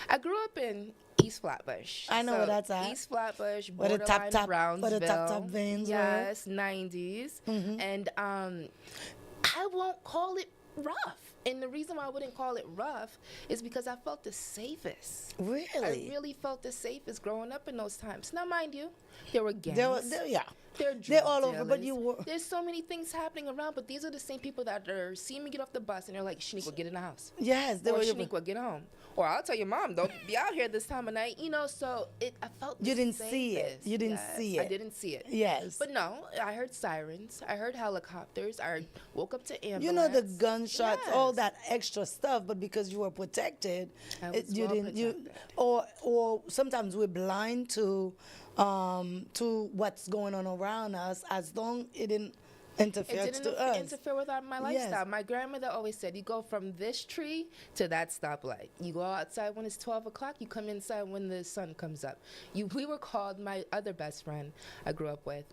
K: I grew up in East Flatbush.
I: I know where that's at.
K: East Flatbush, borderline Brownsville.
I: Where the top veins
K: yes, 90s. And I won't call it rough. And the reason why I wouldn't call it rough is because I felt the safest.
I: Really?
K: I really felt the safest growing up in those times. Now, mind you, there were gangs. They're
I: all over, but
K: There's so many things happening around, but these are the same people that are seeing me get off the bus and they're like, Shaniqua, get in the house.
I: Yes.
K: Or Shaniqua, get home. Or I'll tell your mom, don't be out here this time of night. You know, so I felt
I: You didn't see it. You didn't see it.
K: I didn't see it.
I: Yes.
K: But no, I heard sirens. I heard helicopters. I woke up to ambulance.
I: You know, the gunshots, all that extra stuff, but because you were protected, or sometimes we're blind to what's going on around us, as long it didn't interfere
K: interfere with my lifestyle. Yes. My grandmother always said, you go from this tree to that stoplight. You go outside when it's 12 o'clock. You come inside when the sun comes up. We were called, my other best friend I grew up with,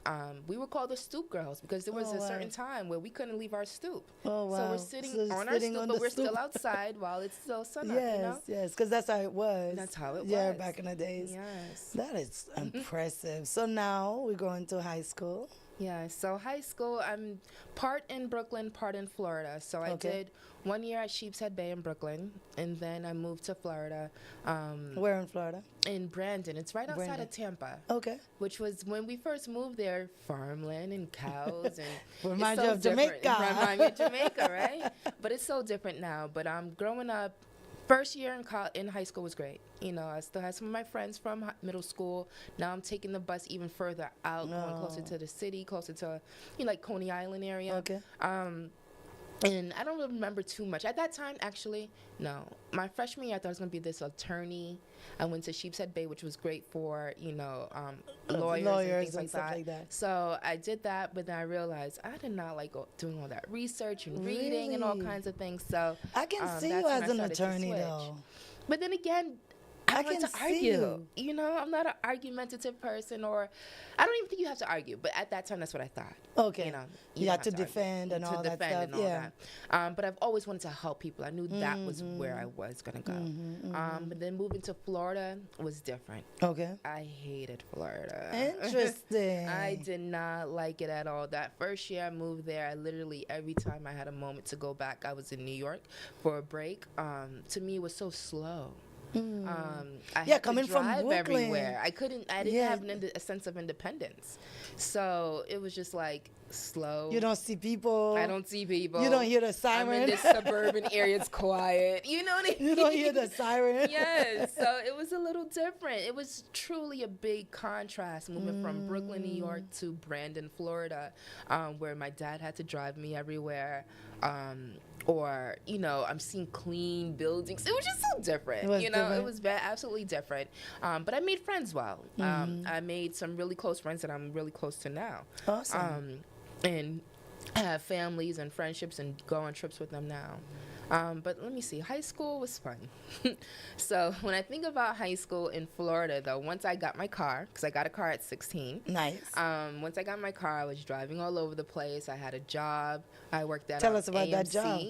K: we were called the stoop girls because there was a certain time where we couldn't leave our stoop.
I: Oh, wow.
K: So we're sitting on our stoop, but we're still outside while it's still sun up, you know?
I: Yes, because that's how it was.
K: That's how it was.
I: Yeah, back in the days.
K: Yes.
I: That is impressive. So now we're going to high school.
K: Yeah, so high school, I'm part in Brooklyn, part in Florida. So I did 1 year at Sheepshead Bay in Brooklyn, and then I moved to Florida.
I: Where in Florida?
K: In Brandon. It's right outside of Tampa.
I: Okay.
K: Which was, when we first moved there, farmland and cows. And
I: Remind you of Jamaica.
K: Remind me of Jamaica, right? But it's so different now. But growing up, first year in high school was great. You know, I still had some of my friends from middle school. Now I'm taking the bus even further out, going closer to the city, closer to, like Coney Island area.
I: Okay.
K: And I don't really remember too much. At that time, actually, no. My freshman year, I thought I was going to be this attorney. I went to Sheepshead Bay, which was great for, you know, lawyers and things like that. So I did that, but then I realized I did not like doing all that research and reading and all kinds of things. So
I: I can see you as an attorney, though.
K: But then again, I like to argue. You know, I'm not an argumentative person, or I don't even think you have to argue. But at that time, that's what I thought.
I: Okay.
K: You know,
I: you had to defend and all that stuff. Yeah.
K: But I've always wanted to help people. I knew that was where I was gonna go. But then moving to Florida was different.
I: Okay.
K: I hated Florida.
I: Interesting.
K: I did not like it at all. That first year I moved there, I literally every time I had a moment to go back, I was in New York for a break. To me, it was so slow. I had
I: coming
K: to drive
I: from Brooklyn.
K: everywhere. I didn't have a sense of independence. So it was just like slow.
I: You don't see people.
K: I don't see people.
I: You don't hear the siren.
K: I'm in this suburban area. It's quiet. You know what I mean?
I: You don't hear the siren.
K: Yes. So it was a little different. It was truly a big contrast moving from Brooklyn, New York to Brandon, Florida, where my dad had to drive me everywhere. Or, you know, I'm seeing clean buildings. It was just so different. It was absolutely different. But I made friends well. I made some really close friends that I'm really close to now.
I: Awesome.
K: And have families and friendships and go on trips with them now. But let me see. High school was fun. So when I think about high school in Florida, though, once I got my car, because I got a car at 16.
I: Nice.
K: Once I got my car, I was driving all over the place. I had a job. I worked at
I: Tell us about
K: AMC,
I: that job.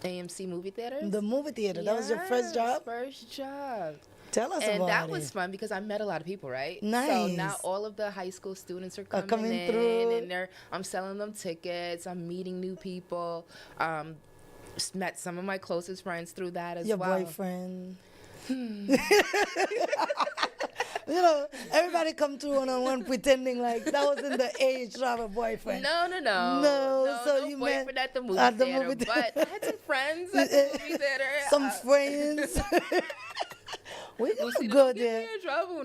K: AMC movie theaters.
I: The movie theater. That was your first job?
K: First job.
I: Tell us about it.
K: And that was fun because I met a lot of people, right?
I: Nice.
K: So now all of the high school students are coming in,
I: through.
K: And I'm selling them tickets. I'm meeting new people. Met some of my closest friends through that as
I: well.
K: Your
I: boyfriend. You know, everybody come through one pretending like that wasn't the age to have a boyfriend.
K: No.
I: So
K: no
I: you
K: boyfriend
I: met
K: at the movie theater, but I had some friends at the movie theater.
I: Some friends. We're going to go there.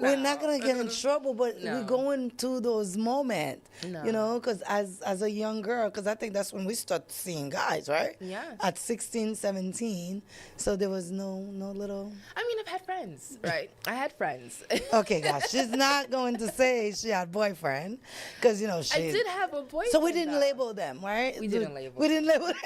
I: We're not going to get in trouble, but we're going to those moments, you know, because as a young girl, because I think that's when we start seeing guys, right?
K: Yeah.
I: At 16, 17. So there was no little...
K: I mean, I've had friends, right? I had friends.
I: Okay, guys, she's not going to say she had boyfriend, because, you know,
K: I did have a boyfriend.
I: So we didn't label them, right?
K: We didn't label
I: them.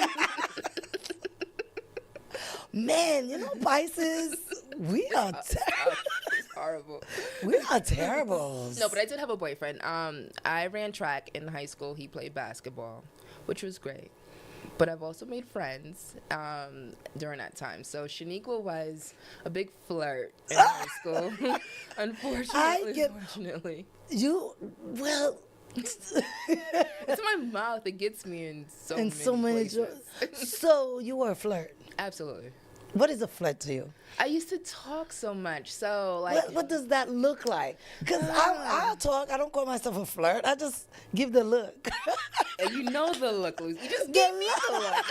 I: Man, you know, Pisces, we are terrible.
K: It's horrible.
I: We are terrible.
K: No, but I did have a boyfriend. I ran track in high school. He played basketball, which was great. But I've also made friends during that time. So Shaniqua was a big flirt in high school. Unfortunately. It's my mouth. It gets me in so many places.
I: So you were a flirt?
K: Absolutely.
I: What is a flirt to you?
K: I used to talk so much. So, like...
I: What does that look like? Because I'll talk. I don't call myself a flirt. I just give the look.
K: And you know the look, Lucy. You just gave me the look.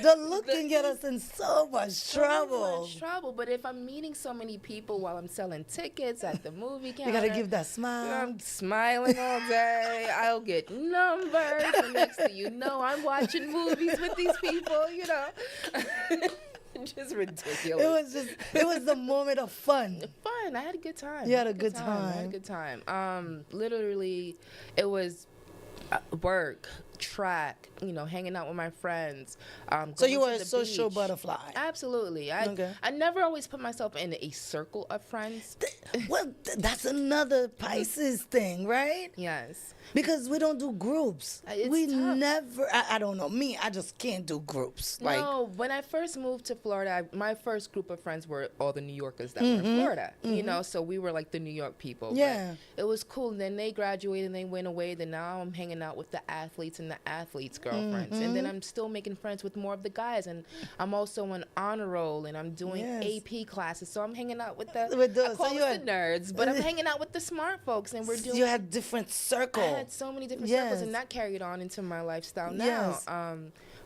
I: The look can get us in so much trouble.
K: But if I'm meeting so many people while I'm selling tickets at the movie counter,
I: you gotta give that smile.
K: I'm smiling all day. I'll get numbers. And next thing you know, I'm watching movies with these people. You know, just ridiculous.
I: It was the moment of fun.
K: Fun. I had a good time.
I: You had a good time.
K: I had a good time. Literally, it was work, track, you know, hanging out with my friends.
I: So you were a social butterfly.
K: Absolutely. I never always put myself in a circle of friends.
I: That's another Pisces thing, right?
K: Yes.
I: Because we don't do groups.
K: It's tough.
I: Never, I don't know, me, I just can't do groups.
K: No, when I first moved to Florida, my first group of friends were all the New Yorkers that were in Florida, you know, so we were like the New York people.
I: Yeah.
K: But it was cool. And then they graduated and they went away. Then now I'm hanging out with the athletes and the athletes' girlfriends. And then I'm still making friends with more of the guys. And I'm also on honor roll and I'm doing AP classes. So I'm hanging out with the nerds, but I'm hanging out with the smart folks. And we're doing...
I: You had different circles.
K: I had so many different circles, and that carried on into my lifestyle now.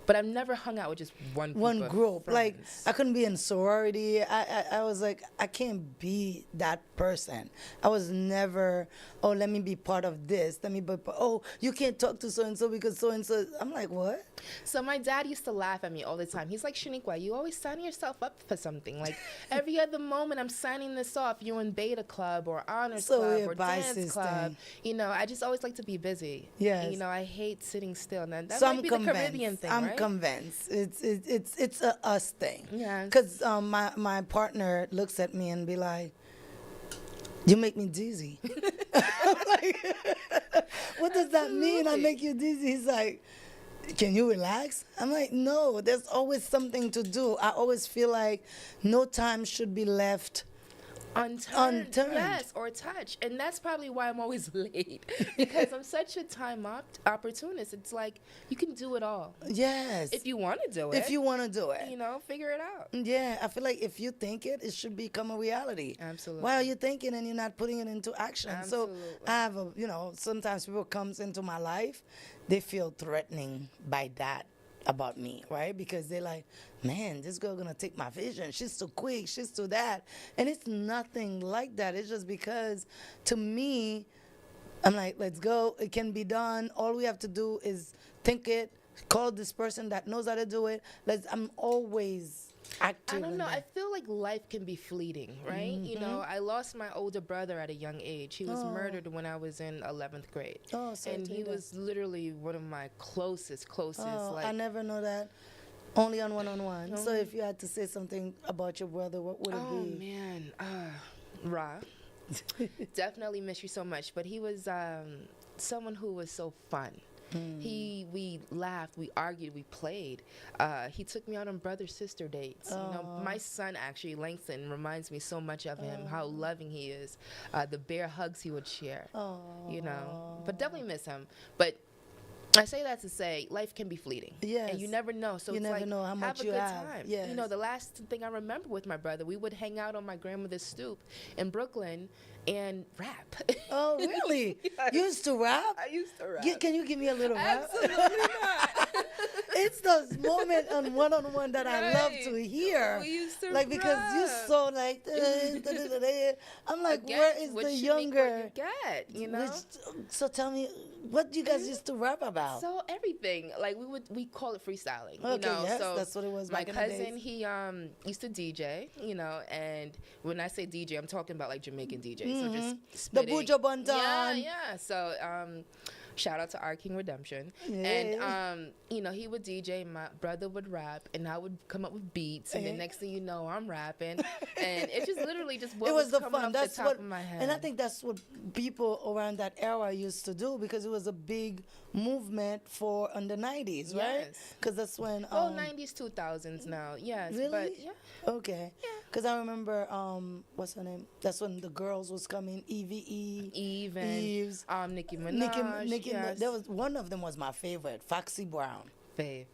K: But I've never hung out with just one group.
I: Like, I couldn't be in sorority. I was like, I can't be that person. I was never, oh, let me be part of this. Let me be, oh, you can't talk to so-and-so because so-and-so. I'm like, what?
K: So my dad used to laugh at me all the time. He's like, Shaniqua, you always sign yourself up for something. Like, every other moment I'm signing this off. You're in beta club or honors club or dance club. You know, I just always like to be busy.
I: Yes.
K: You know, I hate sitting still. Now, that might be the Caribbean thing, right?
I: Convinced it's a us thing.
K: Yeah.
I: Because my partner looks at me and be like, you make me dizzy. I'm like, what does that mean? I make you dizzy. He's like, can you relax? I'm like, no, there's always something to do. I always feel like no time should be left unturned.
K: Yes, or touch. And that's probably why I'm always late, because I'm such a time opportunist. It's like, you can do it all.
I: Yes.
K: If you want to do it.
I: If you want to do it.
K: You know, figure it out.
I: Yeah, I feel like if you think it should become a reality.
K: Absolutely.
I: Why are you thinking and you're not putting it into action?
K: Absolutely.
I: So I have sometimes people comes into my life, they feel threatening by that about me, right? Because they're like, man, this girl gonna take my vision. She's too quick. She's too that. And it's nothing like that. It's just because, to me, I'm like, let's go. It can be done. All we have to do is think it, call this person that knows how to do it. I'm always active.
K: I don't know. I feel like life can be fleeting, right? Mm-hmm. You know, I lost my older brother at a young age. He was murdered when I was in 11th grade.
I: Oh, sorry.
K: And he was literally one of my closest.
I: Oh, I never know that. Only on one-on-one. So if you had to say something about your brother, what would it be?
K: Oh, man. Ra. Definitely miss you so much. But he was someone who was so fun. We laughed, we argued, we played. He took me out on brother-sister dates. You know, my son, actually, Langston, reminds me so much of him, how loving he is, the bear hugs he would share, you know. But definitely miss him. But I say that to say life can be fleeting.
I: Yes.
K: And you never know. So
I: you
K: it's
I: never
K: like,
I: know how much
K: have a good time.
I: Yes.
K: You know, the last thing I remember with my brother, we would hang out on my grandmother's stoop in Brooklyn and rap.
I: Oh, really?
K: Yes.
I: You used to rap?
K: I used to rap.
I: Can you give me a little rap?
K: Absolutely not.
I: it's those moments on one-on-one that I love to hear.
K: We used to
I: like because you're so like I'm like,
K: again,
I: where is the younger?
K: You get, you know.
I: So tell me, what you guys used to rap about?
K: So everything, like we call it freestyling.
I: Okay,
K: you know?
I: yes,
K: so
I: that's what it was.
K: My
I: back in the
K: cousin,
I: days.
K: he used to DJ, you know, and when I say DJ, I'm talking about like Jamaican DJ. So just spitting.
I: The Buja Banton.
K: Yeah. So shout out to our King Redemption.
I: Yeah.
K: And you know, he would DJ, my brother would rap, and I would come up with beats, and the next thing you know, I'm rapping, and it just literally just what
I: it was
K: was
I: the
K: coming
I: fun.
K: off
I: That's
K: the top
I: what,
K: of my head.
I: and I think that's what people around that era used to do because it was a big movement for in the 90s, right? Because that's when
K: 90s, 2000s now, yes.
I: Really?
K: But yeah.
I: Okay. Because I remember, what's her name? That's when the girls was coming, Eve and Eves,
K: Nicki Minaj.
I: Nicki
K: yes.
I: There was one of them was my favorite, Foxy Brown.
K: Fave.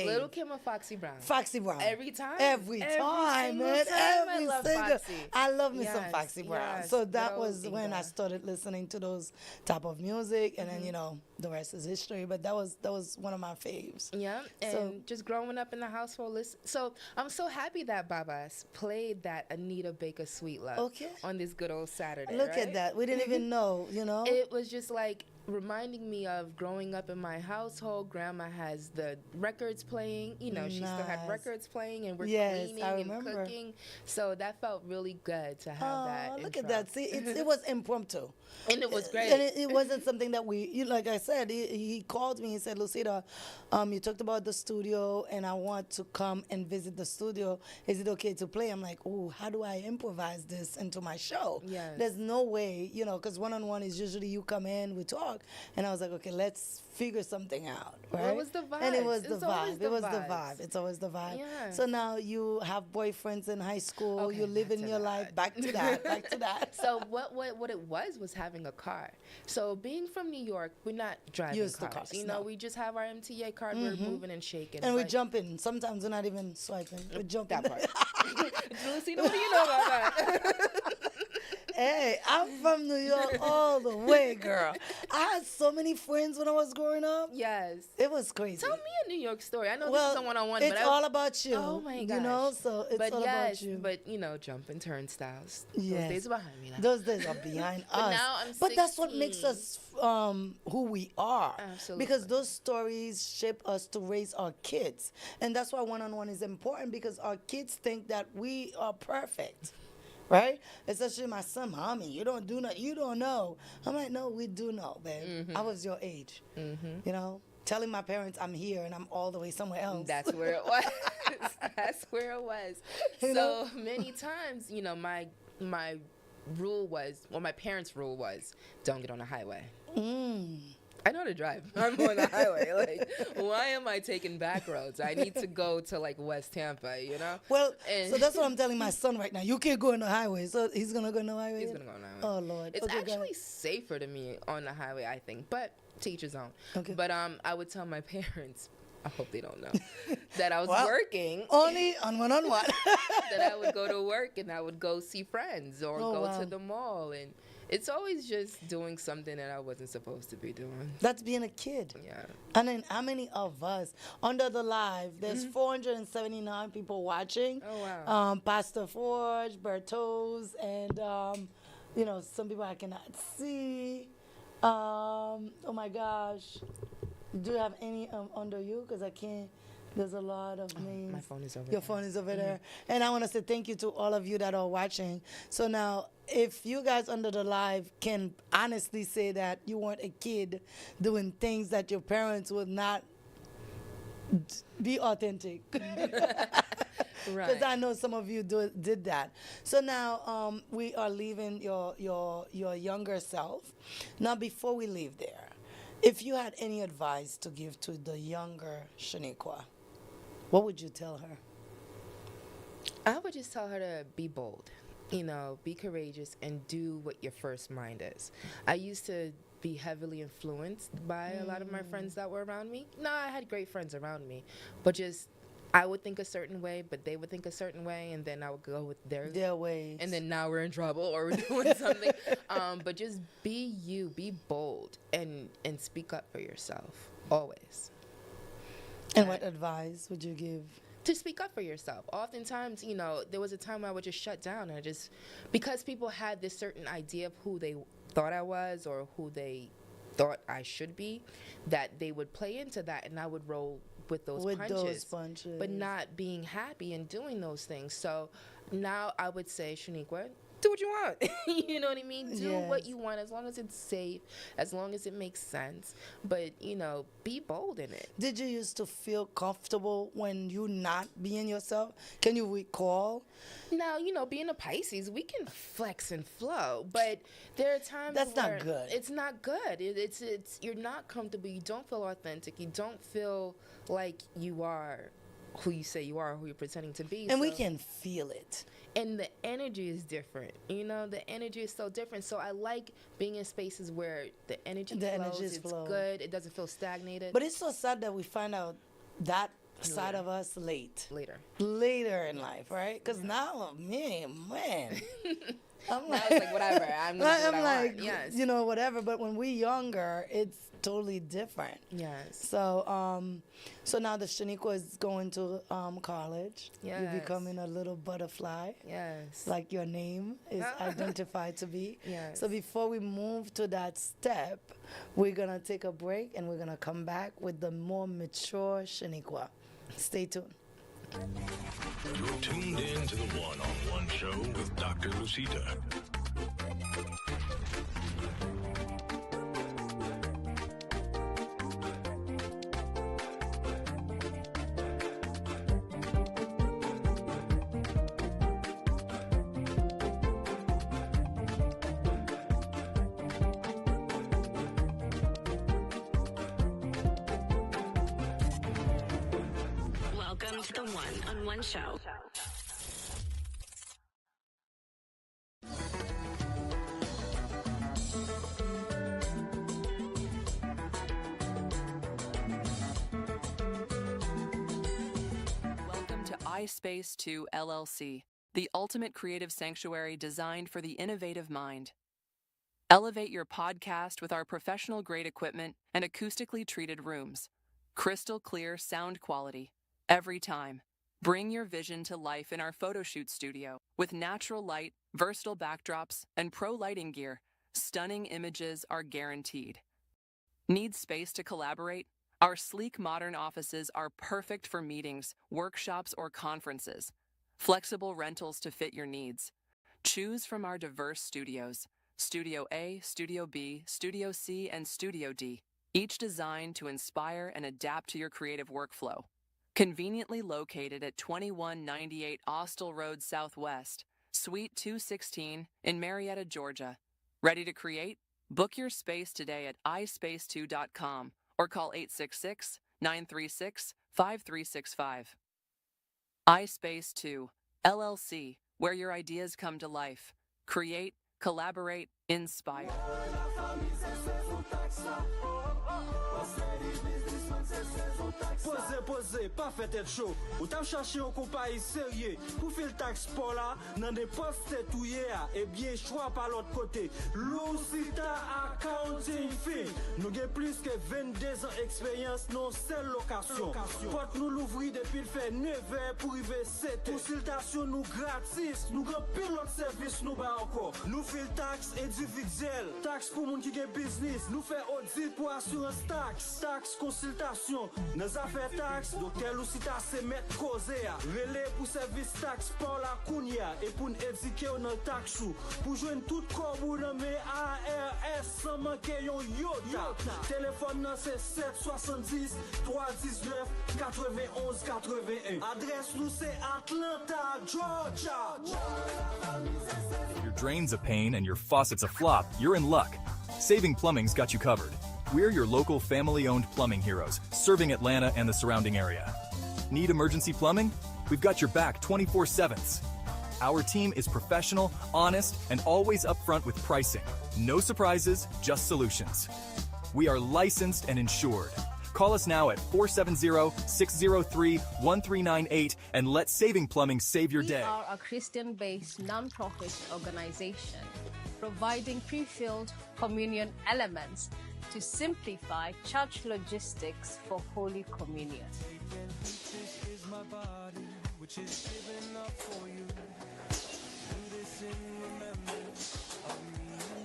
I: Little
K: Kim or Foxy Brown?
I: Foxy Brown.
K: Every time,
I: man.
K: I love Foxy.
I: I love me some Foxy Brown.
K: Yes,
I: so that was when I started listening to those type of music, and then you know the rest is history. But that was one of my faves.
K: Yeah, and just growing up in the household, so I'm so happy that Babas played that Anita Baker Sweet Love on this good old Saturday.
I: Look at that. We didn't even know, you know.
K: It was just like reminding me of growing up in my household. Grandma has the records playing, you know, she still had records playing, and we're cleaning and cooking, so that felt really good to have that.
I: Look at that. See, it was impromptu,
K: and it was great,
I: and it wasn't something that we, like I said, he called me, he said, Lucida, you talked about the studio and I want to come and visit the studio, is it okay to play? I'm like, oh, how do I improvise this into my show? There's no way, you know, because one-on-one is usually you come in, we talk. And I was like, okay, let's figure something out, right?
K: Well, it was the vibe.
I: And it was the vibe. It was the vibe. It's always the vibe.
K: Yeah.
I: So now you have boyfriends in high school. You're living your life. Back to that. Back to that.
K: So what it was having a car. So being from New York, we're not driving cars. You know, we just have our MTA card. We're moving and shaking.
I: And we're jumping. Sometimes we're not even swiping. We're jumping.
K: That part. Lucina, what do you know about that?
I: Hey, I'm from New York all the way, girl. I had so many friends when I was growing up.
K: Yes.
I: It was crazy.
K: Tell me a New York story. I know this is a one-on-one,
I: it's all about you.
K: Oh, my gosh.
I: You know, so it's all about you.
K: But, you know, jumping turnstiles.
I: Yes.
K: Those days are behind me now.
I: Those days are behind us.
K: Now I'm 16.
I: But that's what makes us who we are.
K: Absolutely.
I: Because those stories shape us to raise our kids. And that's why one-on-one is important, because our kids think that we are perfect. Right? Especially my son, Mommy, you don't do nothing. You don't know. I'm like, no, we do know, babe. I was your age. You know? Telling my parents I'm here and I'm all the way somewhere else.
K: That's where it was. That's where it was. So many times, you know, my rule was, well, my parents' rule was, don't get on the highway. I know how to drive. I'm on the highway. Like, why am I taking back roads? I need to go to, like, West Tampa, you know?
I: Well, so that's what I'm telling my son right now. You can't go on the highway. So he's going to go on the highway?
K: He's going to go on the highway.
I: Oh, Lord.
K: It's actually safer to me on the highway, I think. But teach his own. Okay. But I would tell my parents, I hope they don't know, that I was working.
I: Only on one-on-one.
K: That I would go to work and I would go see friends or go to the mall. And it's always just doing something that I wasn't supposed to be doing.
I: That's being a kid.
K: Yeah.
I: And then how many of us, under the live, there's 479 people watching.
K: Oh, wow.
I: Pastor Forge, Bertos, and, you know, some people I cannot see. Oh, my gosh. Do you have any under you? Because I can't. There's a lot of names.
K: My phone is over there.
I: Your phone is over there. And I want to say thank you to all of you that are watching. So now, if you guys under the live can honestly say that you weren't a kid doing things that your parents would not be authentic. Because I know some of you did that. So now we are leaving your younger self. Now, before we leave there, if you had any advice to give to the younger Shaniqua, what would you tell her?
K: I would just tell her to be bold, you know, be courageous and do what your first mind is. I used to be heavily influenced by a lot of my friends that were around me. No, I had great friends around me, but just I would think a certain way, but they would think a certain way, and then I would go with their ways. And then now we're in trouble or we're doing something. But just be you, be bold, and speak up for yourself, always.
I: And what advice would you give?
K: To speak up for yourself. Oftentimes, there was a time where I would just shut down and because people had this certain idea of who they thought I was or who they thought I should be, that they would play into that, and I would roll with those punches, but not being happy and doing those things. So now I would say, Shaniqua, do what you want. You know what I mean? Do what you want, as long as it's safe, as long as it makes sense. But, be bold in it.
I: Did you used to feel comfortable when you not being yourself? Can you recall?
K: Now, being a Pisces, we can flex and flow, but there are times
I: that's not good.
K: It's not good. It's you're not comfortable. You don't feel authentic. You don't feel like you are who you say you are, who you're pretending to be.
I: And we can feel it.
K: And the energy is different. The energy is so different. So I like being in spaces where the energy flows. It's good. It doesn't feel stagnated.
I: But it's so sad that we find out that side of us later in life, right? Because now, man. I'm
K: like whatever. I'm like, yes.
I: Whatever. But when we're younger, it's totally different.
K: Yes.
I: So now the Shaniqua is going to college.
K: Yes.
I: You're becoming a little butterfly.
K: Yes.
I: Like your name is identified to be.
K: Yes.
I: So before we move to that step, we're gonna take a break and we're gonna come back with the more mature Shaniqua. Stay tuned.
B: You're tuned in to the one-on-one show with Dr. Lucita.
A: Welcome to the one-on-one show.
C: Welcome to iSpace 2 LLC, the ultimate creative sanctuary designed for the innovative mind. Elevate your podcast with our professional-grade equipment and acoustically treated rooms. Crystal clear sound quality. Every time. Bring your vision to life in our photo shoot studio with natural light, versatile backdrops, and pro lighting gear. Stunning images are guaranteed. Need space to collaborate? Our sleek modern offices are perfect for meetings, workshops, or conferences. Flexible rentals to fit your needs. Choose from our diverse studios: Studio A, Studio B, Studio C, and Studio D, each designed to inspire and adapt to your creative workflow. Conveniently located at 2198 Austell Road Southwest, Suite 216 in Marietta, Georgia. Ready to create? Book your space today at ispace2.com or call 866-936-5365. iSpace 2, LLC, where your ideas come to life. Create, collaborate, inspire.
D: Pose, pas fait tête chaud. Ou t'as cherché un compagnie sérieux pour faire le taxe pour là, dans des postes tout hier, et bien choix par l'autre côté. Lucita Accounting Firm. Nous avons plus que 22 ans d'expérience dans seule location. Porte nous l'ouvrir depuis le fait 9h pour arriver 7h. Consultation nous gratis. Nous avons pilote service nous bas encore. Nous faisons taxe individuelle. Taxe pour moun qui a business. Nous faisons audit pour assurance taxe. Taxe consultation. Nos affaires taxes, docteur Lucita se mettre causé à relais pour service taxe pour la Kounia et pour nous éduquer dans taxe pour joindre tout corps dans mes ARS sans manquer yon yota. Téléphone c'est 770 319 91 81. Adresse nous c'est Atlanta, Georgia.
E: If your drain's a pain and your faucet's a flop, you're in luck. Saving Plumbing's got you covered. We're your local family-owned plumbing heroes, serving Atlanta and the surrounding area. Need emergency plumbing? We've got your back 24/7. Our team is professional, honest, and always upfront with pricing. No surprises, just solutions. We are licensed and insured. Call us now at 470-603-1398 and let Saving Plumbing save your day.
F: We are a Christian-based non-profit organization providing pre-filled communion elements to simplify church logistics for Holy Communion.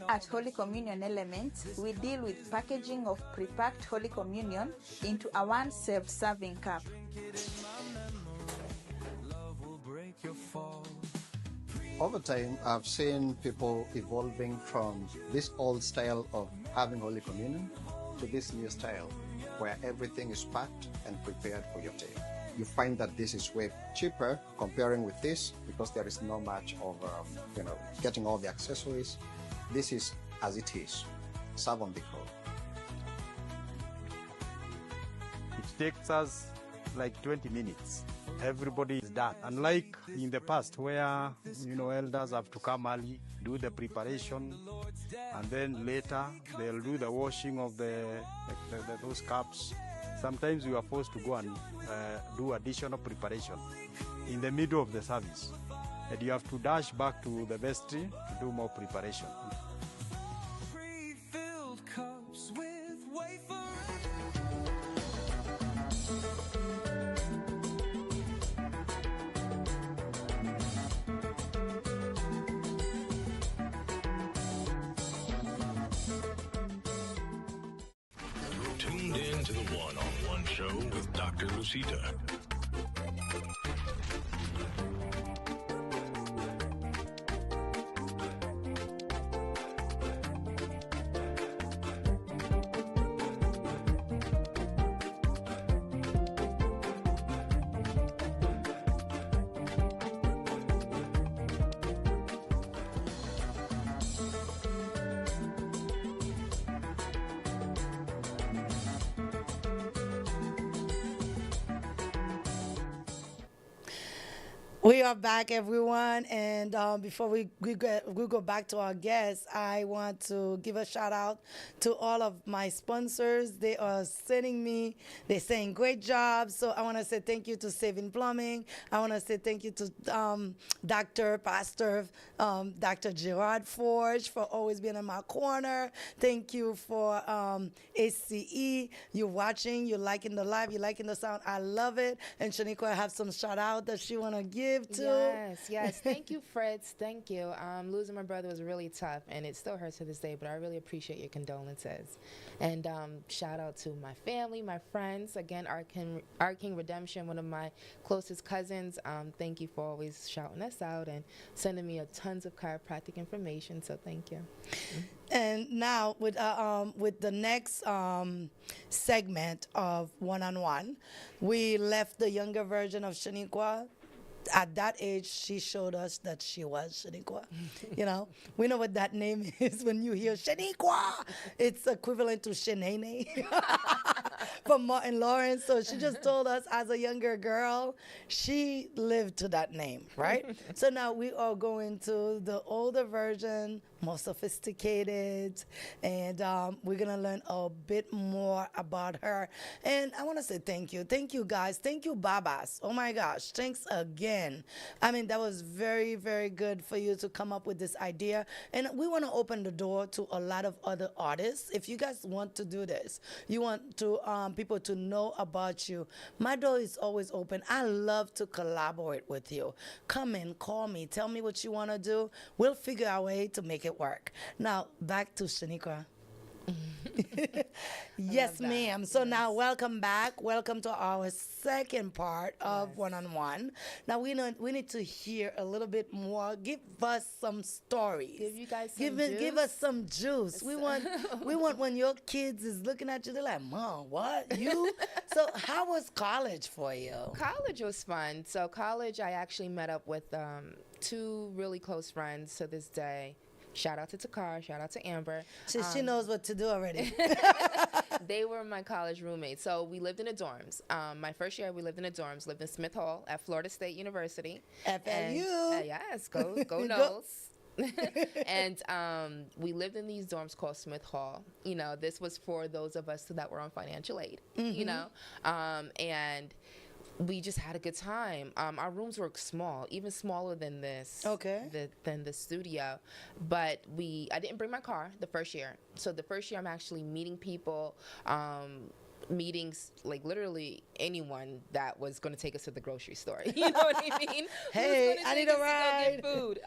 G: At Holy Communion Elements, we deal with packaging of pre-packed Holy Communion into a one self-serving cup.
H: Over time, I've seen people evolving from this old style of having Holy Communion to this new style where everything is packed and prepared for your table. You find that this is way cheaper comparing with this because there is no much of, getting all the accessories. This is as it is, serve on the go.
L: It takes us like 20 minutes. Everybody is done. Unlike in the past where, elders have to come early, do the preparation, and then later they'll do the washing of those cups. Sometimes we are forced to go and do additional preparation in the middle of the service. And you have to dash back to the vestry to do more preparation.
B: You're tuned in to the One-on-One Show with Dr. Lucita.
I: We are back, everyone, and before we go back to our guests, I want to give a shout out to all of my sponsors. They are sending me, they're saying great job. So I want to say thank you to Saving Plumbing. I want to say thank you to Pastor Dr. Gerard Forge for always being in my corner. Thank you for ACE. You're watching, you're liking the live, you're liking the sound. I love it. And Shaniqua have some shout out that she want to give to.
K: Yes. Thank you, Fritz. Thank you. Losing my brother was really tough, and it still hurts to this day, but I really appreciate your condolences. And shout out to my family, my friends. Again, Our King Redemption, one of my closest cousins. Thank you for always shouting us out and sending me tons of chiropractic information, so thank you.
I: And now with the next segment of One-on-One, we left the younger version of Shaniqua. At that age, she showed us that she was Shaniqua. We know what that name is when you hear Shaniqua. It's equivalent to Shanae from Martin Lawrence. So she just told us as a younger girl, she lived to that name, right? So now we are going to the older version, more sophisticated, and we're going to learn a bit more about her. And I want to say thank you. Thank you, guys. Thank you, Babas. Oh, my gosh. Thanks again. I mean, that was very, very good for you to come up with this idea. And we want to open the door to a lot of other artists. If you guys want to do this, you want to people to know about you, my door is always open. I love to collaborate with you. Come in, call me, tell me what you want to do. We'll figure out a way to make it work. Now, back to Shaniqua. Yes, ma'am. So now, welcome back. Welcome to our second part of One-on-One. Now, we need to hear a little bit more. Give us some stories.
K: Give you guys some juice.
I: Give us some juice. We want when your kids is looking at you, they're like, Mom, what? You? So how was college for you?
K: College was fun. So college, I actually met up with two really close friends to this day. Shout out to Takar, shout out to Amber.
I: She knows what to do already.
K: They were my college roommates. So we lived in the dorms. My first year, we lived in the dorms, lived in Smith Hall at Florida State University.
I: FLU.
K: Yes, go Noles. And we lived in these dorms called Smith Hall. This was for those of us that were on financial aid, and we just had a good time. Our rooms were small, even smaller than this. Than the studio. But I didn't bring my car the first year. So the first year I'm actually meeting people, meetings, like literally anyone that was going to take us to the grocery store. You know what I mean?
I: Hey, I need a ride.
K: To go get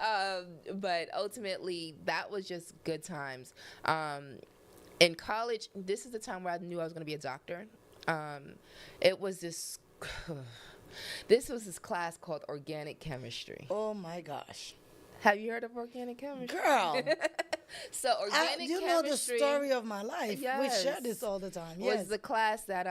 K: food. But ultimately, that was just good times. In college, this is the time where I knew I was going to be a doctor. It was this class called organic chemistry.
I: Oh my gosh.
K: Have you heard of organic chemistry?
I: Girl.
K: So organic
I: you
K: chemistry.
I: know the story of my life.
K: Yes,
I: we share this all the time.
K: Was the class that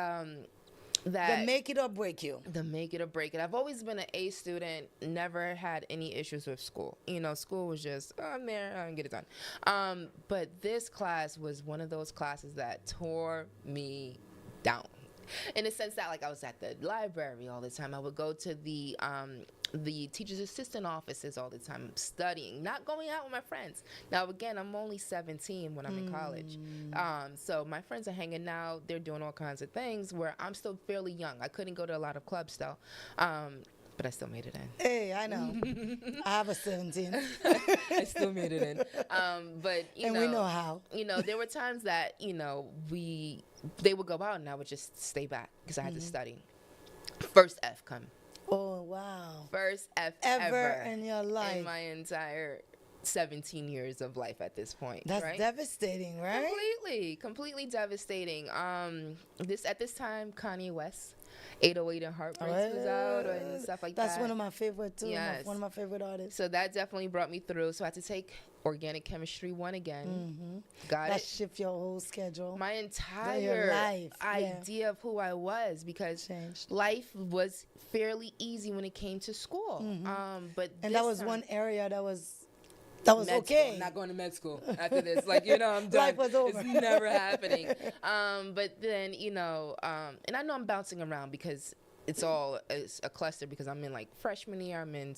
I: the make it or break you.
K: The make it or break it. I've always been an A student, never had any issues with school. You know, school was just, I'm there, I can get it done. But this class was one of those classes that tore me down. In the sense that, like, I was at the library all the time. I would go to the teacher's assistant offices all the time, studying, not going out with my friends. Now, again, I'm only 17 when I'm in college. So my friends are hanging out. They're doing all kinds of things where I'm still fairly young. I couldn't go to a lot of clubs, though. But I still made it in.
I: Hey, I know. I have a 17.
K: I still made it in. But, you know.
I: We know how.
K: You know, there were times that, you know, they would go out and I would just stay back because I had to study. First F come.
I: Oh, wow.
K: First F
I: ever in your life.
K: In my entire 17 years of life at this point.
I: That's
K: right?
I: devastating, right?
K: Completely devastating. At this time, Kanye West, 808 and Heartbreaks was out and stuff like that.
I: That's one of my favorite too.
K: Yes.
I: One of my favorite artists.
K: So that definitely brought me through. So I had to take Organic Chemistry 1 again.
I: That shift your whole schedule.
K: My entire idea of who I was, because life was fairly easy when it came to school. But
I: that was one area that was okay.
K: School. I'm not going to med school after this. Like, you know, I'm done.
I: Life was over.
K: It's never happening. But then, you know, and I know I'm bouncing around because it's a cluster, because I'm in like freshman year, I'm in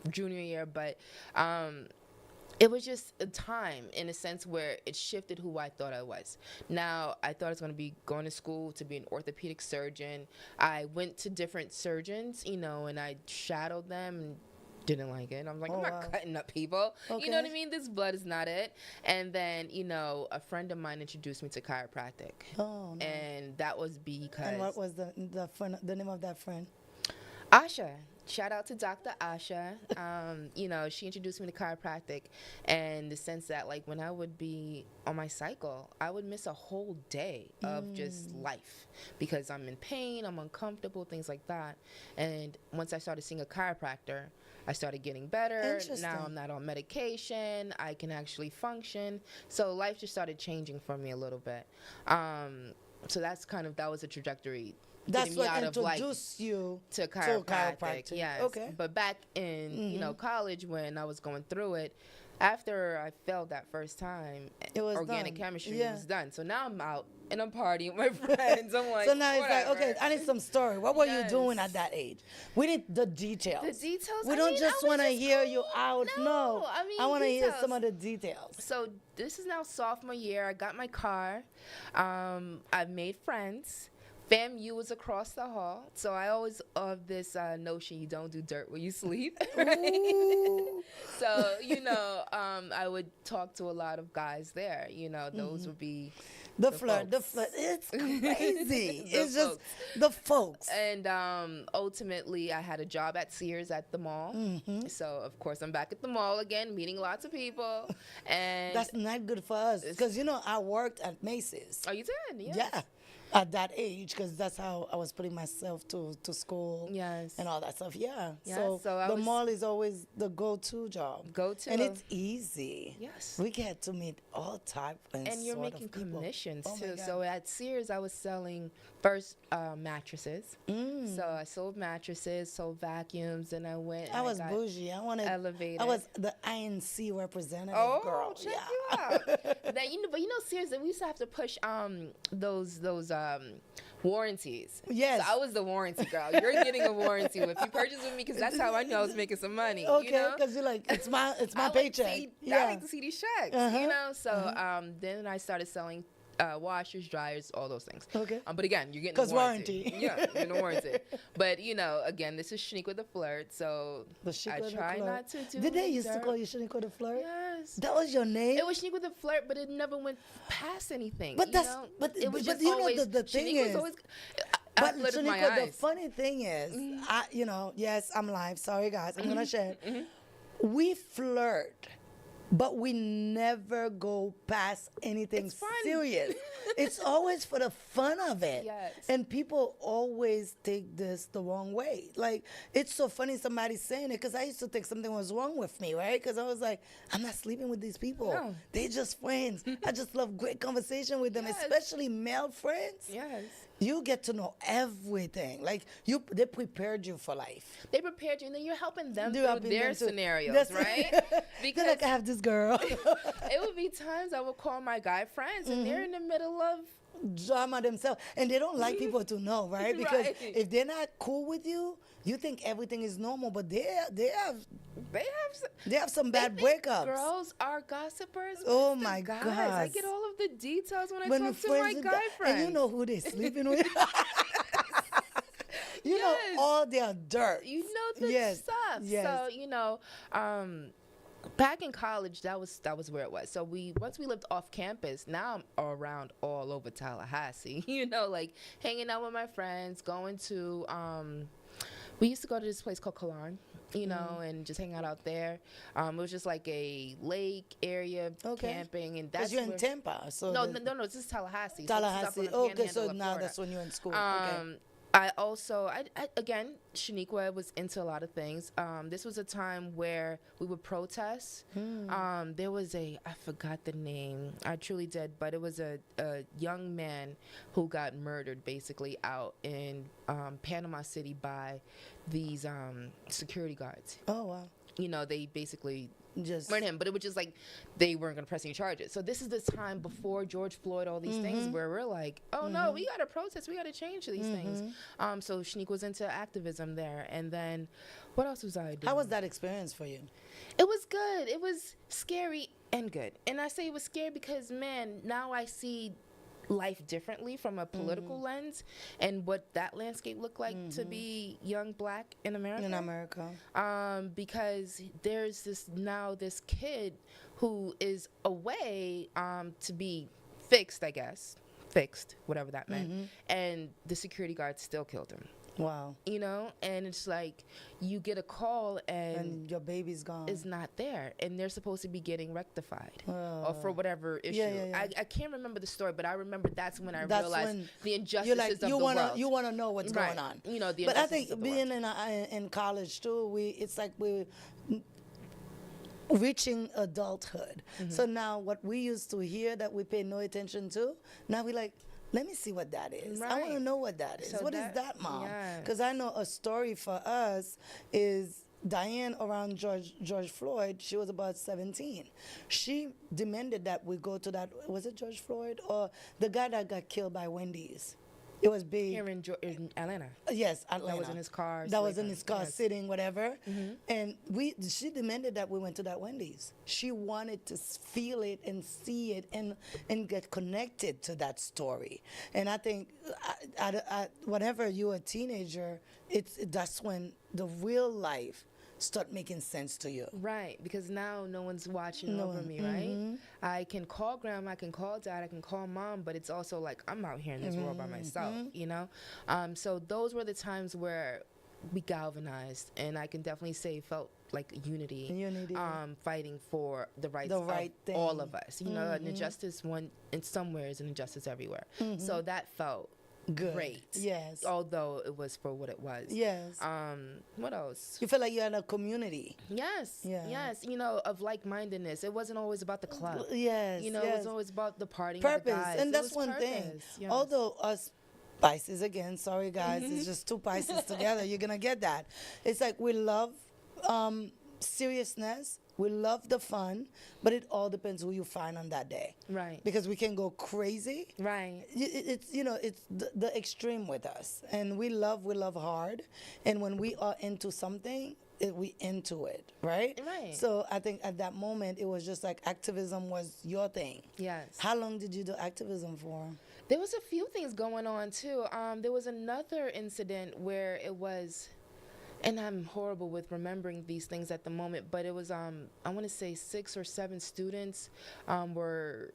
K: junior year, but it was just a time in a sense where it shifted who I thought I was. Now, I thought I was going to be going to school to be an orthopedic surgeon. I went to different surgeons, you know, and I shadowed them and didn't like it. I'm like, I'm not cutting up people.
I: Okay.
K: You know what I mean? This blood is not it. And then, you know, a friend of mine introduced me to chiropractic.
I: Oh, nice.
K: And that was because...
I: And what was the name of that friend?
K: Asha. Shout out to Dr. Asha. You know, she introduced me to chiropractic, and the sense that, like, when I would be on my cycle, I would miss a whole day of just life because I'm in pain, I'm uncomfortable, things like that. And once I started seeing a chiropractor, I started getting better. Now I'm not on medication. I can actually function. So life just started changing for me a little bit. So that was a trajectory.
I: That's what introduced you
K: to chiropractic. Yes.
I: Okay.
K: But back in you know, college, when I was going through it, after I failed that first time, organic chemistry was done. So now I'm out and I'm partying with my friends. I'm like,
I: so now
K: whatever.
I: It's like, okay, I need some story. What were you doing at that age? We need the details.
K: The details.
I: We don't just want to hear you out. No,
K: I mean,
I: I want to hear some of the details.
K: So this is now sophomore year. I got my car. I've made friends. FAMU was across the hall, so I always have this notion you don't do dirt when you sleep, right? So, you know, I would talk to a lot of guys there. You know, those would be
I: the flirt. It's crazy. It's just the folks.
K: And ultimately, I had a job at Sears at the mall. So, of course, I'm back at the mall again, meeting lots of people. And
I: that's not good for us because, you know, I worked at Macy's.
K: Oh, you did? Yes.
I: Yeah. At that age, because that's how I was putting myself to school, and all that stuff. So the mall is always the go-to job. And it's easy.
K: Yes,
I: we get to meet all types
K: and you're making commissions too. So at Sears, I was selling first mattresses. So I sold mattresses, sold vacuums, and I went.
I: I was bougie. I wanted
K: elevated.
I: I was the INC representative girl.
K: Check you out. Then but Sears, we used to have to push those warranties.
I: Yes.
K: So I was the warranty girl. You're getting a warranty if you purchase with me, because that's how I knew I was making some money.
I: Okay, because you're like, it's my paycheck.
K: I like to see these checks. You know. So then I started selling washers, dryers, all those things.
I: Okay.
K: But again, you're getting
I: because
K: warranty. Yeah, you're getting a warranty. But again, this is Shaniqua the Flirt, so I try not to do.
I: Did they used to call you Shaniqua the Flirt?
K: Yes.
I: That was your name.
K: It was Shaniqua the Flirt, but it never went past anything.
I: But it was just always. The thing is, always, but Shaniqua, the funny thing is, yes, I'm live. Sorry, guys, I'm gonna share. We flirt, but we never go past anything serious. It's always for the fun of it.
K: Yes.
I: And people always take this the wrong way. Like, it's so funny somebody saying it, because I used to think something was wrong with me, right? Because I was like, I'm not sleeping with these people. No. They're just friends. I just love great conversation with them, especially male friends.
K: Yes.
I: You get to know everything. Like, they prepared you for life.
K: They prepared you, and then you're helping them through their scenarios, right?
I: Because like, I have this girl.
K: It would be times I would call my guy friends, and they're in the middle of
I: drama themselves, and they don't like people to know, right? Because if they're not cool with you, you think everything is normal, but they have some bad breakups.
K: Girls are gossipers.
I: Oh my God!
K: I get all of the details when I talk to my guy friends.
I: And you know who they're sleeping with. You know all their dirt.
K: You know the stuff.
I: Yes.
K: So back in college, that was where it was. So once we lived off campus, now I'm around all over Tallahassee. Like hanging out with my friends, going to we used to go to this place called Kalarn, and just hang out there. It was just like a lake area, camping, and that's
I: you're in Tampa. So
K: no, this is Tallahassee.
I: Tallahassee. Okay, so now that's when you're in school. Okay.
K: I also, again, Shaniqua was into a lot of things. This was a time where we would protest. There was I forgot the name, I truly did, but it was a young man who got murdered basically out in Panama City by these security guards.
I: Oh, wow.
K: They basically
I: just
K: murdered him, but it was just like they weren't going to press any charges. So this is the time before George Floyd, all these things where we're like, oh no, we got to protest, we got to change these things. So Shaniqua was into activism there. And then what else was I doing?
I: How was that experience for you?
K: It was good. It was scary and good. And I say it was scary because, man, now I see life differently from a political lens and what that landscape looked like to be young black in America. Because there's this kid who is away to be fixed, I guess. Fixed, whatever that meant. And the security guard still killed him.
I: Wow.
K: And it's like you get a call and
I: your baby's gone.
K: Is not there, and they're supposed to be getting rectified or for whatever issue.
I: Yeah.
K: I can't remember the story, but I remember that's when I realized the injustices of the world.
I: You want to know what's going on. But I think being in college too, it's like we're reaching adulthood. So now what we used to hear that we pay no attention to, now we like, let me see what that is. I want to know what that is. So what is that, Mom? Because I know a story for us is Diane around George Floyd. She was about 17. She demanded that we go to that, was it George Floyd? Or the guy that got killed by Wendy's? It was big.
K: Here in Atlanta.
I: Yes, Atlanta.
K: That was in his car.
I: That was in his car, sitting, whatever. And she demanded that we went to that Wendy's. She wanted to feel it and see it and get connected to that story. And I think whenever you're a teenager, that's when the real life start making sense to you.
K: Right, because now no one's watching over me, right? I can call grandma, I can call dad, I can call mom, but it's also like I'm out here in this world by myself, So those were the times where we galvanized, and I can definitely say felt like unity. Fighting for the rights of
I: thing.
K: All of us. An injustice in somewhere is an injustice everywhere. So that felt
I: good.
K: Great.
I: Yes.
K: Although it was for what it was.
I: Yes.
K: What else?
I: You feel like you're in a community.
K: Yes.
I: Yeah.
K: Yes. Of like-mindedness. It wasn't always about the club.
I: Yes.
K: It was always about the partying.
I: Purpose.
K: With the guys.
I: And that's one thing.
K: Yes.
I: Although us Pisces, again, sorry guys, it's just two Pisces together. You're going to get that. It's like we love seriousness. We love the fun, but it all depends who you find on that day.
K: Right.
I: Because we can go crazy.
K: Right.
I: It's the extreme with us. And we love hard. And when we are into something, we into it, right?
K: Right.
I: So I think at that moment it was just like activism was your thing.
K: Yes.
I: How long did you do activism for?
K: There was a few things going on too. There was another incident where it was, and I'm horrible with remembering these things at the moment, but it was I want to say 6 or 7 students were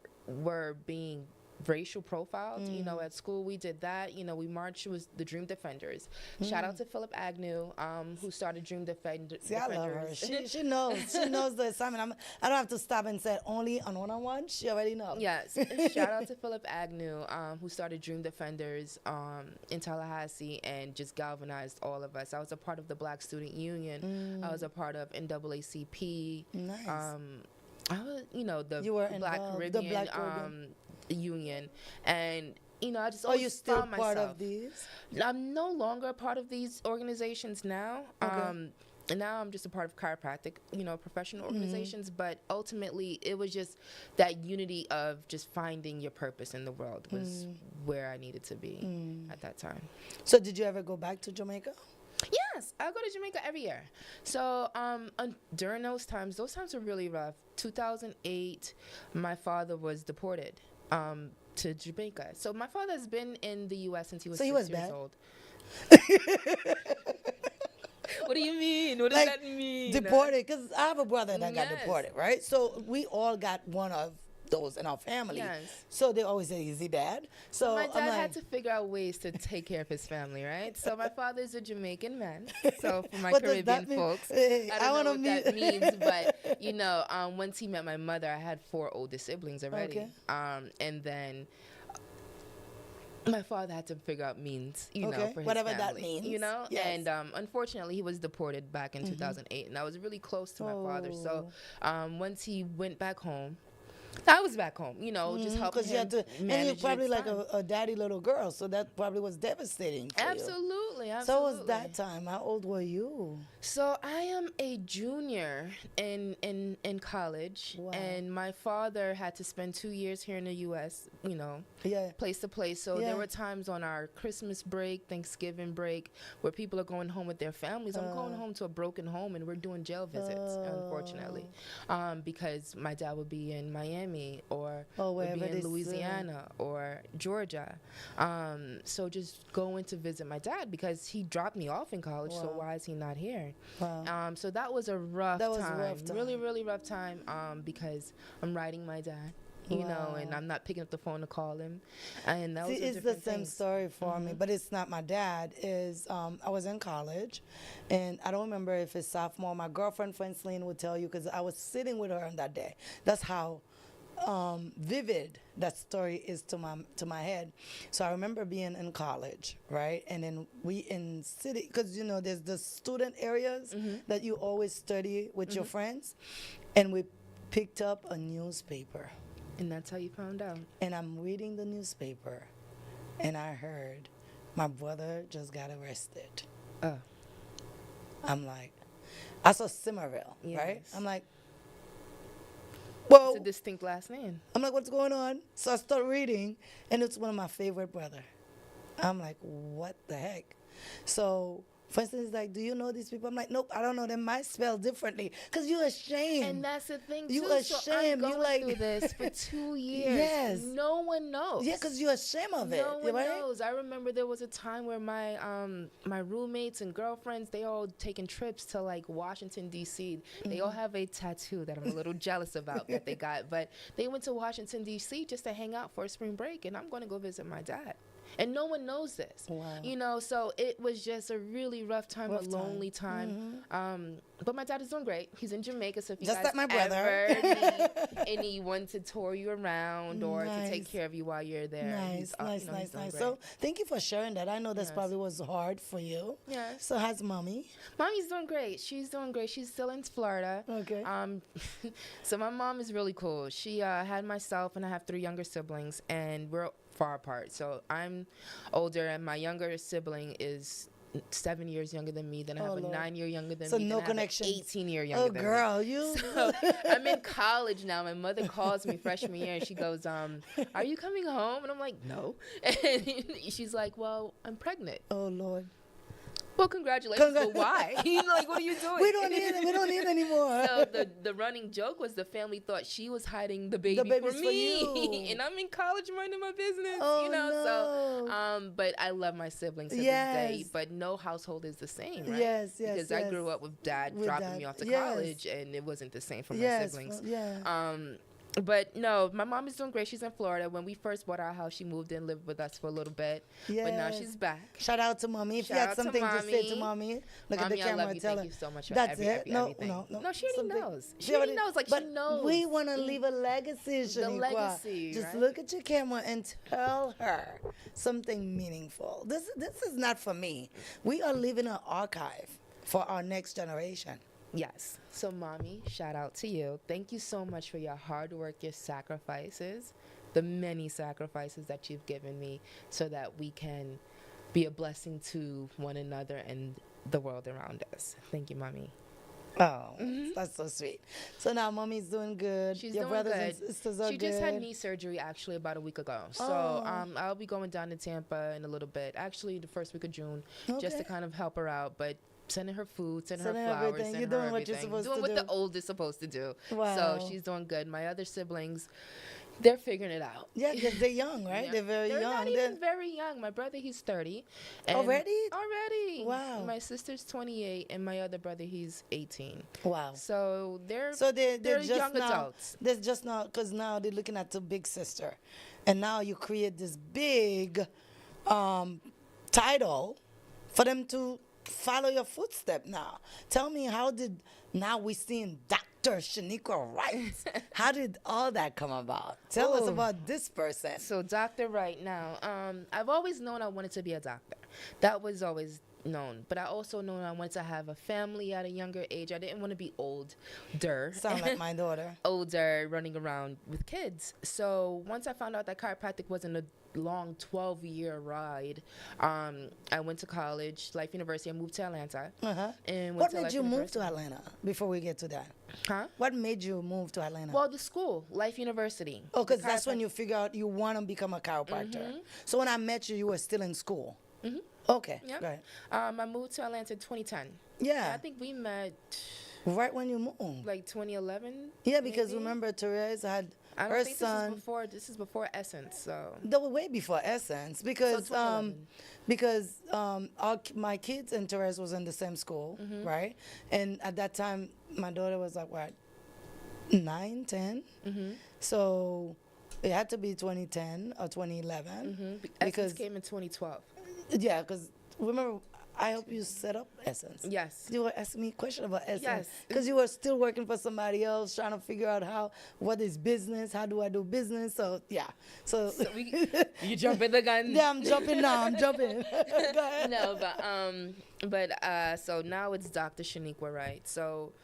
K: being racial profiled, at school. We did that. We marched. It was the Dream Defenders. Shout out to Philip Agnew, who started Dream Defenders.
I: See, I love her. She knows. She knows the assignment. I don't have to stop and say only on one-on-one. She already knows.
K: Yes. Shout out to Philip Agnew, who started Dream Defenders in Tallahassee and just galvanized all of us. I was a part of the Black Student Union. I was a part of NAACP.
I: Nice.
K: I was,
I: you were
K: Black Caribbean,
I: the Black Caribbean
K: Union, and I just
I: always
K: you
I: still
K: found
I: part
K: myself.
I: of these?
K: I'm no longer a part of these organizations now.
I: Okay.
K: And now I'm just a part of chiropractic, professional organizations. But ultimately, it was just that unity of just finding your purpose in the world was where I needed to be at that time.
I: So did you ever go back to Jamaica?
K: Yes, I go to Jamaica every year. So during those times were really rough. 2008, my father was deported to Jamaica. So my father has been in the U.S. since he was 6 years
I: bad.
K: old. What do you mean? What does that mean?
I: Deported, because I have a brother that got deported, right? So we all got one of those in our family.
K: Yes.
I: So they always say, is he bad? So
K: my dad had to figure out ways to take care of his family, right? So my father's a Jamaican man. So for my Caribbean folks, I don't know what that means, but once he met my mother, I had 4 older siblings already.
I: Okay.
K: And then my father had to figure out means, for his
I: whatever
K: family,
I: that means,
K: Yes. And unfortunately, he was deported back in 2008, and I was really close to my father. So once he went back home, I was back home, just helping him
I: you had to,
K: manage.
I: and you're probably like
K: time.
I: a daddy little girl, so that probably was devastating for
K: Absolutely.
I: you. So was that time. How old were you?
K: So I am a junior in college, and my father had to spend 2 years here in the U.S., place to place. So there were times on our Christmas break, Thanksgiving break, where people are going home with their families. I'm going home to a broken home, and we're doing jail visits, unfortunately, because my dad would be in Miami or would be in Louisiana or Georgia. So just going to visit my dad because he dropped me off in college, so why is he not here?
I: Wow.
K: So that was a rough time. Really, really rough time because I'm writing my dad. And I'm not picking up the phone to call him. And that was
I: it's the same story for me, but it's not my dad. I was in college, and I don't remember if it's sophomore. My girlfriend, Francine, would tell you because I was sitting with her on that day. That's how vivid that story is to my head. So I remember being in college, right? And then we in city, because there's the student areas that you always study with your friends, and we picked up a newspaper.
K: And that's how you found out.
I: And I'm reading the newspaper, and I heard my brother just got arrested. I'm like, I saw Somerville, right? I'm like, whoa.
K: It's a distinct last name.
I: I'm like, what's going on? So I start reading, and it's one of my favorite brother. I'm like, what the heck? So for instance, he's like, do you know these people? I'm like, nope, I don't know. They might spell differently. Because you're ashamed.
K: And that's the thing,
I: you
K: too.
I: ashamed.
K: So I'm going through this for 2 years.
I: Yes.
K: No one knows.
I: Yeah, because you're ashamed of it.
K: No one knows. I remember there was a time where my my roommates and girlfriends, they all taking trips to, Washington, D.C. They all have a tattoo that I'm a little jealous about that they got. But they went to Washington, D.C. just to hang out for a spring break. And I'm going to go visit my dad. And no one knows this.
I: Wow.
K: So it was just a really rough time, a lonely time. But my dad is doing great. He's in Jamaica, so if you
I: just
K: guys
I: like my brother.
K: ever need anyone to tour you around or to take care of you while you're there.
I: Nice. So thank you for sharing that. I know this probably was hard for you.
K: Yes.
I: So how's mommy?
K: Mommy's doing great. She's doing great. She's still in Florida.
I: Okay.
K: So my mom is really cool. She had myself, and I have 3 younger siblings, and we're far apart. So I'm older, and my younger sibling is 7 years younger than me. Then I have a 9-year younger than me.
I: So no
K: then
I: connection.
K: 18-year younger than me.
I: Oh, girl, you.
K: So I'm in college now. My mother calls me freshman year, and she goes, "Are you coming home?" And I'm like, "No." And she's like, "Well, I'm pregnant."
I: Oh, Lord.
K: Well, congratulations, but why? Like, what are you doing?
I: We don't need anymore.
K: So the running joke was the family thought she was hiding the baby for me.
I: For you.
K: And I'm in college minding my business,
I: Oh,
K: So, but I love my siblings to this day, but no household is the same, right?
I: Yes.
K: Because I grew up with dad dropping me off to college, and it wasn't the same for my siblings. But no, my mom is doing great. She's in Florida. When we first bought our house, she moved in, lived with us for a little bit. Yes. But now she's back.
I: Shout out to mommy. If you had something to say to mommy, look at the camera.
K: I love you.
I: Tell
K: Thank
I: her.
K: you so much for
I: That's
K: everything. No, she already knows. She already knows. Like, she knows.
I: We want to leave a legacy, Shaniqua.
K: The legacy,
I: Just
K: right?
I: look at your camera and tell her something meaningful. This is not for me. We are leaving an archive for our next generation.
K: Yes. So, Mommy, shout out to you. Thank you so much for your hard work, your sacrifices, the many sacrifices that you've given me so that we can be a blessing to one another and the world around us. Thank you, Mommy.
I: Oh, that's so sweet. So now Mommy's doing good.
K: She's
I: your
K: doing
I: brothers
K: good.
I: And sisters are
K: she
I: good.
K: just had knee surgery actually about a week ago. So I'll be going down to Tampa in a little bit. Actually, the first week of June, just to kind of help her out. But sending her food, sending her flowers,
I: everything.
K: sending
I: You're
K: her
I: doing what
K: everything.
I: you're supposed
K: doing
I: to
K: what
I: do.
K: the old is supposed to do.
I: Wow.
K: So she's doing good. My other siblings, they're figuring it out.
I: Yeah, because they're young, right?
K: Yeah.
I: They're very young.
K: They're not even very young. My brother, he's 30. And
I: Already?
K: Wow. My sister's 28, and my other brother, he's 18.
I: Wow.
K: So they're
I: just
K: young
I: now,
K: adults.
I: They're just now, because now they're looking at the big sister. And now you create this big title for them to follow your footstep now. Tell me, now we're seeing Dr. Shaniqua Wright. How did all that come about? Tell us about this person.
K: So Dr. Wright now, I've always known I wanted to be a doctor. That was always known. But I also known I wanted to have a family at a younger age. I didn't want to be older.
I: Sound like my daughter.
K: Older, running around with kids. So once I found out that chiropractic wasn't a long 12-year ride, I went to college, Life University. I moved to Atlanta. And
I: what made you move to Atlanta before we get to that?
K: Huh?
I: What made you move to Atlanta?
K: Well, the school, Life University.
I: Oh, because that's when you figure out you want to become a chiropractor. So when I met you, you were still in school. Okay,
K: yeah.
I: Go ahead.
K: I moved to Atlanta in 2010.
I: Yeah.
K: I think we met
I: right when you moved.
K: Like 2011.
I: Yeah, because remember Therese had her son.
K: This is before Essence, so.
I: They were way before Essence because my kids and Therese was in the same school, right? And at that time, my daughter was like what, 9, 10. So it had to be 2010 or 2011 because
K: Essence came in 2012.
I: Yeah, because remember, I hope you set up Essence.
K: Yes.
I: You were asking me a question about Essence.
K: Yes.
I: Because you were still working for somebody else, trying to figure out what is business, how do I do business. So, yeah. So
K: you jumping the gun?
I: Yeah, I'm jumping now. I'm jumping. Go ahead.
K: No, so now it's Dr. Shaniqua Wright. So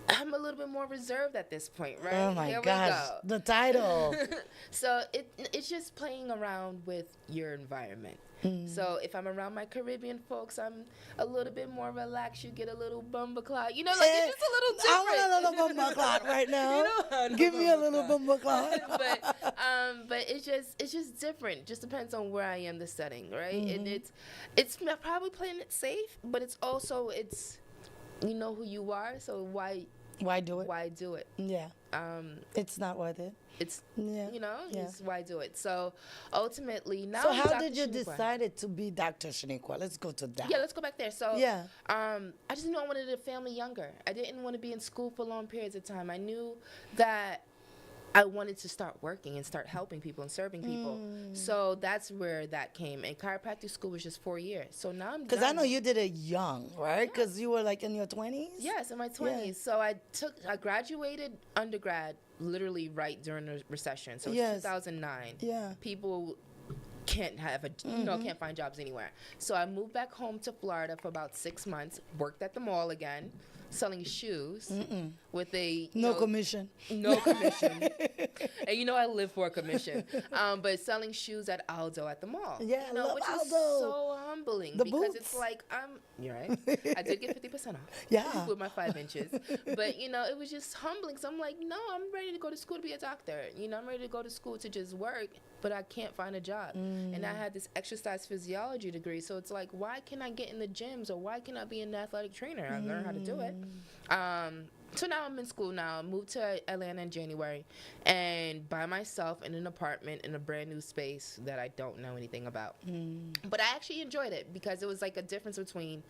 K: I'm a little bit more reserved at this point, right?
I: Oh my gosh, the title.
K: So it's just playing around with your environment. So if I'm around my Caribbean folks, I'm a little bit more relaxed. You get a little bumbleclot. You know, like it's just a little different.
I: I want a little bumbleclot right now. Give me a little bumbleclot.
K: but it's just different. Just depends on where I am, the setting, right? And it's probably playing it safe, but it's also you know who you are, so why
I: do it?
K: Why do it?
I: Yeah. It's not worth it.
K: It's why do it? So ultimately now.
I: So how did you decide to be Dr. Shaniqua? Let's go to that.
K: Yeah, let's go back there. So
I: yeah.
K: I just knew I wanted a family younger. I didn't want to be in school for long periods of time. I knew that I wanted to start working and start helping people and serving people. So that's where that came. And chiropractic school was just 4 years. So now I'm
I: because I know you did it young, right? Because you were like in your 20s.
K: Yes, in my 20s. Yeah. So I graduated undergrad literally right during the recession. So it's 2009.
I: Yeah.
K: People can't have can't find jobs anywhere. So I moved back home to Florida for about 6 months. Worked at the mall again. selling shoes with a
I: no commission.
K: No commission. And I live for a commission. But selling shoes at Aldo at the mall.
I: Yeah, I love
K: which
I: Aldo.
K: is so humbling
I: The
K: because
I: boots.
K: It's like you're right. I did get 50% off.
I: Yeah.
K: With my 5 inches. But it was just humbling. So I'm like, no, I'm ready to go to school to be a doctor. I'm ready to go to school to just work, but I can't find a job. And I had this exercise physiology degree. So it's like, why can I get in the gyms, or why can I be an athletic trainer? I learned how to do it. So now I'm in school now. I moved to Atlanta in January, and by myself in an apartment in a brand new space that I don't know anything about. But I actually enjoyed it because it was like a difference between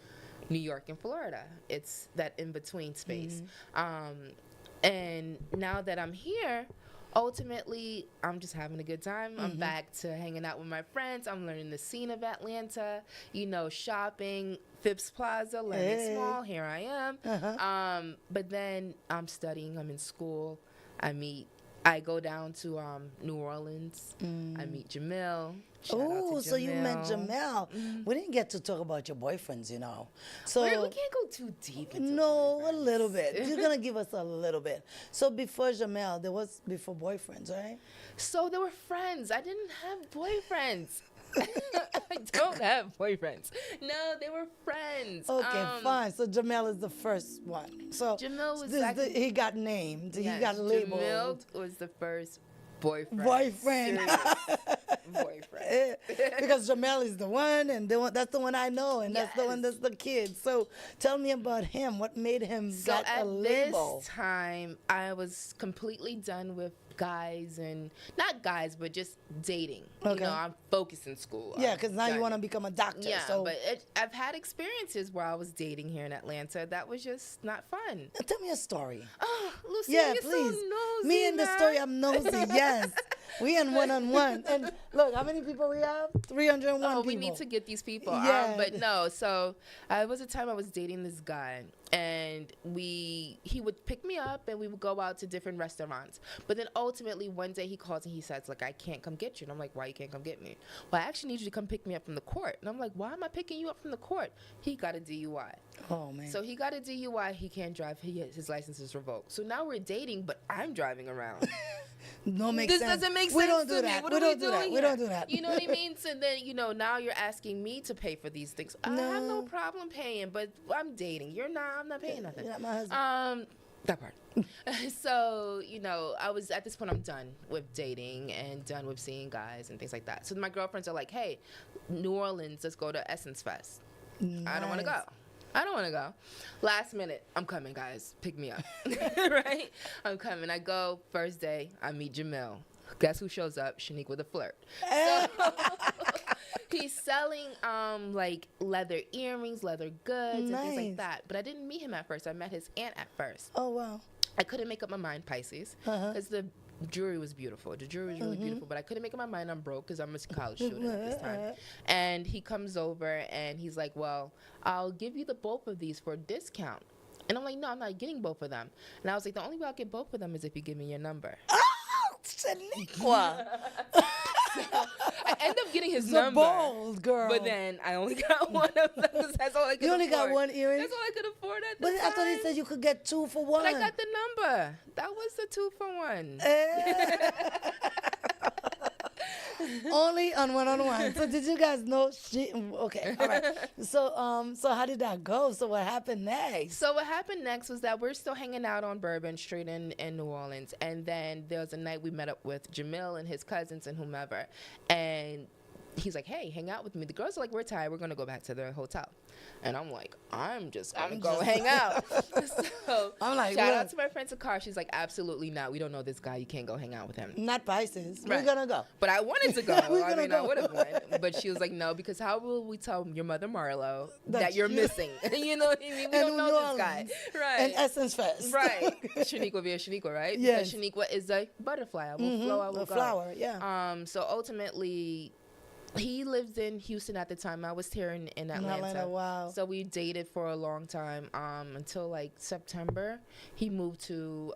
K: New York and Florida. It's that in-between space. And now that I'm here, ultimately, I'm just having a good time. I'm back to hanging out with my friends. I'm learning the scene of Atlanta, shopping, Phipps Plaza, learning small. Here I am. But then I'm studying. I'm in school. I go down to New Orleans. I meet Jamil.
I: Oh, so you met Jamel. We didn't get to talk about your boyfriends, So
K: we can't go too deep into
I: a little bit. You're going to give us a little bit. So before Jamel, before boyfriends, right?
K: So there were friends. I didn't have boyfriends. I don't have boyfriends. No, they were friends.
I: Okay, fine. So Jamel is the first one. So
K: Jamil was
I: he got named. Yes, he got labeled.
K: Jamil was the first boyfriend.
I: Boyfriend. Because Jamel is the one, and that's the one I know, and that's the one that's the kid. So tell me about him. What made him get a label?
K: At this time, I was completely done with guys, and not guys, but just dating.
I: Okay.
K: I'm focused in school.
I: Yeah, because now you want to become a doctor.
K: Yeah,
I: so.
K: but I've had experiences where I was dating here in Atlanta. That was just not fun.
I: Tell me a story.
K: Oh, Lucy,
I: yeah,
K: you're
I: please.
K: so nosy.
I: Me and the story, I'm nosy. Yes, we in one-on-one. And look, how many people we have? 301 people.
K: We need to get these people.
I: Yeah.
K: But no, so it was a time I was dating this guy, and he would pick me up, and we would go out to different restaurants. But then ultimately one day he calls and he says, like, I can't come get you. And I'm like, why you can't come get me? Well, I actually need you to come pick me up from the court. And I'm like, why am I picking you up from the court? He got a DUI.
I: Oh, man.
K: So he got a DUI. He can't drive. His license is revoked. So now we're dating, but I'm driving around.
I: No, makes sense.
K: This doesn't make sense.
I: We don't do
K: to
I: that.
K: Me.
I: We don't do that. We don't do that.
K: You know what I mean? So then, now you're asking me to pay for these things. I have no problem paying, but I'm dating. You're not. I'm not paying nothing.
I: You're not my husband.
K: That part. So, I was, at this point, I'm done with dating and done with seeing guys and things like that. So my girlfriends are like, hey, New Orleans, let's go to Essence Fest. Nice. I don't want to go. Last minute, I'm coming, guys. Pick me up. Right? I'm coming. I go. First day, I meet Jamil. Guess who shows up? Shaniqua the Flirt. So, he's selling like leather earrings, leather goods, and things like that. But I didn't meet him at first. I met his aunt at first.
I: Oh, wow.
K: I couldn't make up my mind, Pisces, because the jewelry was beautiful. The jewelry was really beautiful, but I couldn't make up my mind. I'm broke because I'm a college student at this time. And he comes over and he's like, well, I'll give you the both of these for a discount. And I'm like, no, I'm not getting both of them. And I was like, the only way I'll get both of them is if you give me your number.
I: Oh, Shaniqua.
K: I end up getting his
I: so
K: number.
I: Bold, girl.
K: But then I only got one of them because that's all I could afford.
I: You only got one earring?
K: That's all I could afford at the
I: time. But I thought he said you could get 2 for 1.
K: But I got the number. That was the 2 for 1.
I: Only on one-on-one. So did you guys know? Okay, all right. So how did that go? So what happened next?
K: So what happened next was that we're still hanging out on Bourbon Street in New Orleans, and then there was a night we met up with Jamil and his cousins and whomever, and he's like, hey, hang out with me. The girls are like, we're tired. We're going to go back to the hotel. And I'm like, I'm just going to go hang out. So
I: I'm like,
K: shout out to my friend Sakar. She's like, absolutely not. We don't know this guy. You can't go hang out with him.
I: Not Pisces.
K: Right.
I: We're going to go.
K: But I wanted to go. I would have went. But she was like, no, because how will we tell your mother, Marlo, that you're missing? You know what I mean? We don't know this guy. Right.
I: And Essence Fest.
K: Right. Shaniqua via Shaniqua, right?
I: Yes.
K: Because Shaniqua is a butterfly. I will flow, I will go.
I: Flower, yeah.
K: So ultimately, he lived in Houston at the time. I was here in Atlanta.
I: Wow.
K: So we dated for a long time until like September. He moved to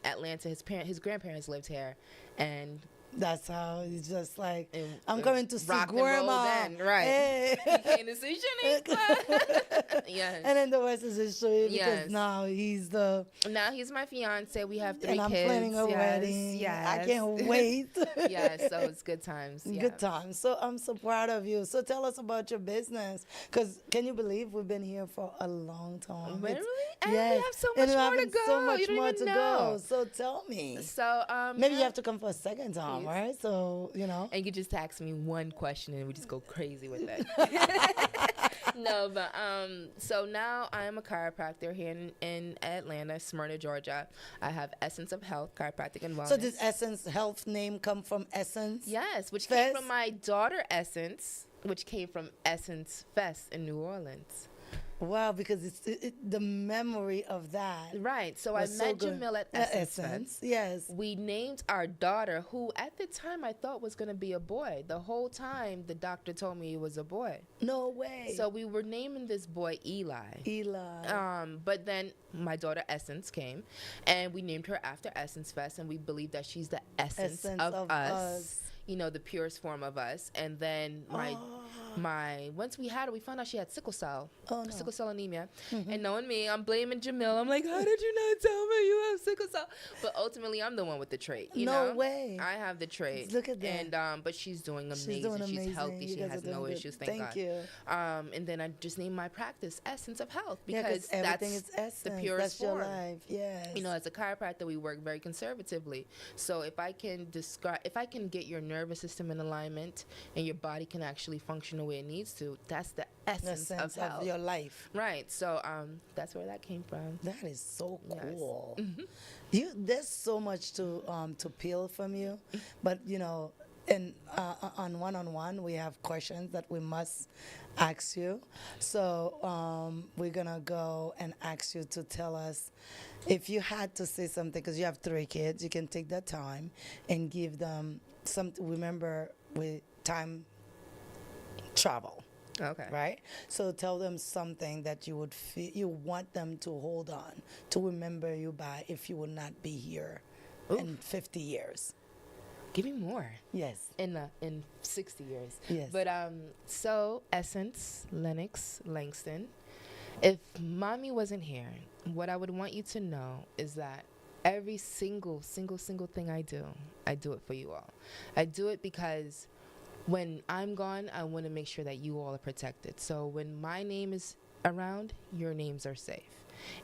K: Atlanta. His grandparents lived here, and
I: That's how it's just like,
K: And,
I: I'm coming to see
K: rock and roll
I: grandma.
K: then, right.
I: Hey.
K: He came to see Shaniqua. Yes.
I: And then the rest is history because
K: Yes.
I: now he's
K: my fiance. We have 3
I: and I'm
K: kids.
I: planning a wedding.
K: Yes.
I: I can't wait.
K: Yes, so it's good times. Yeah.
I: Good times. So I'm so proud of you. So tell us about your business. Because can you believe we've been here for a long time?
K: Really? And
I: yes.
K: we have so
I: And
K: much
I: we're
K: more to
I: having
K: go.
I: so much
K: You don't
I: more
K: even
I: to
K: know.
I: go. So tell me.
K: So
I: maybe you have to come for a second time, right? So,
K: And you just ask me one question and we just go crazy with it. No, but so now I am a chiropractor here in Atlanta, Smyrna, Georgia. I have Essence of Health, Chiropractic and Wellness.
I: So did Essence Health name come from Essence?
K: Yes, which came from my daughter Essence, which came from Essence Fest in New Orleans.
I: Wow, because it's the memory of that.
K: Right. So I met Jamil at Essence.
I: Yes.
K: We named our daughter, who at the time I thought was going to be a boy. The whole time the doctor told me he was a boy.
I: No way.
K: So we were naming this boy Eli. But then my daughter Essence came, and we named her after Essence Fest, and we believe that she's the essence of us. You know, the purest form of us. And then once we had her, we found out she had sickle cell anemia. And knowing me, I'm blaming Jamil. I'm like, how did you not tell me you have sickle cell? But ultimately, I'm the one with the trait. You know?
I: Way.
K: I have the trait.
I: Look at that.
K: And but she's doing amazing. She's healthy. She has no issues. Thank God.
I: You.
K: And then I just named my practice Essence of Health because
I: everything
K: that's
I: is essence.
K: the purest
I: form.
K: Your
I: life. Yes.
K: You know, as a chiropractor, we work very conservatively. So if I can get your nervous system in alignment and your body can actually function the way it needs to, that's the essence of health.
I: Of your life.
K: Right. So that's where that came from.
I: That is so cool.
K: Yes.
I: There's so much to peel from you, but and on one-on-one we have questions that we must ask you. So we're gonna go and ask you to tell us if you had to say something, because you have 3 kids. You can take that time and give them something. Remember, with time travel.
K: Okay.
I: Right? So tell them something that you would feel you want them to hold on to, remember you by, if you would not be here in 50 years.
K: Give me more.
I: Yes.
K: In 60 years.
I: Yes.
K: But so Essence, Lennox, Langston, if mommy wasn't here, what I would want you to know is that every single thing I do it for you all. I do it because when I'm gone, I want to make sure that you all are protected. So when my name is around, your names are safe.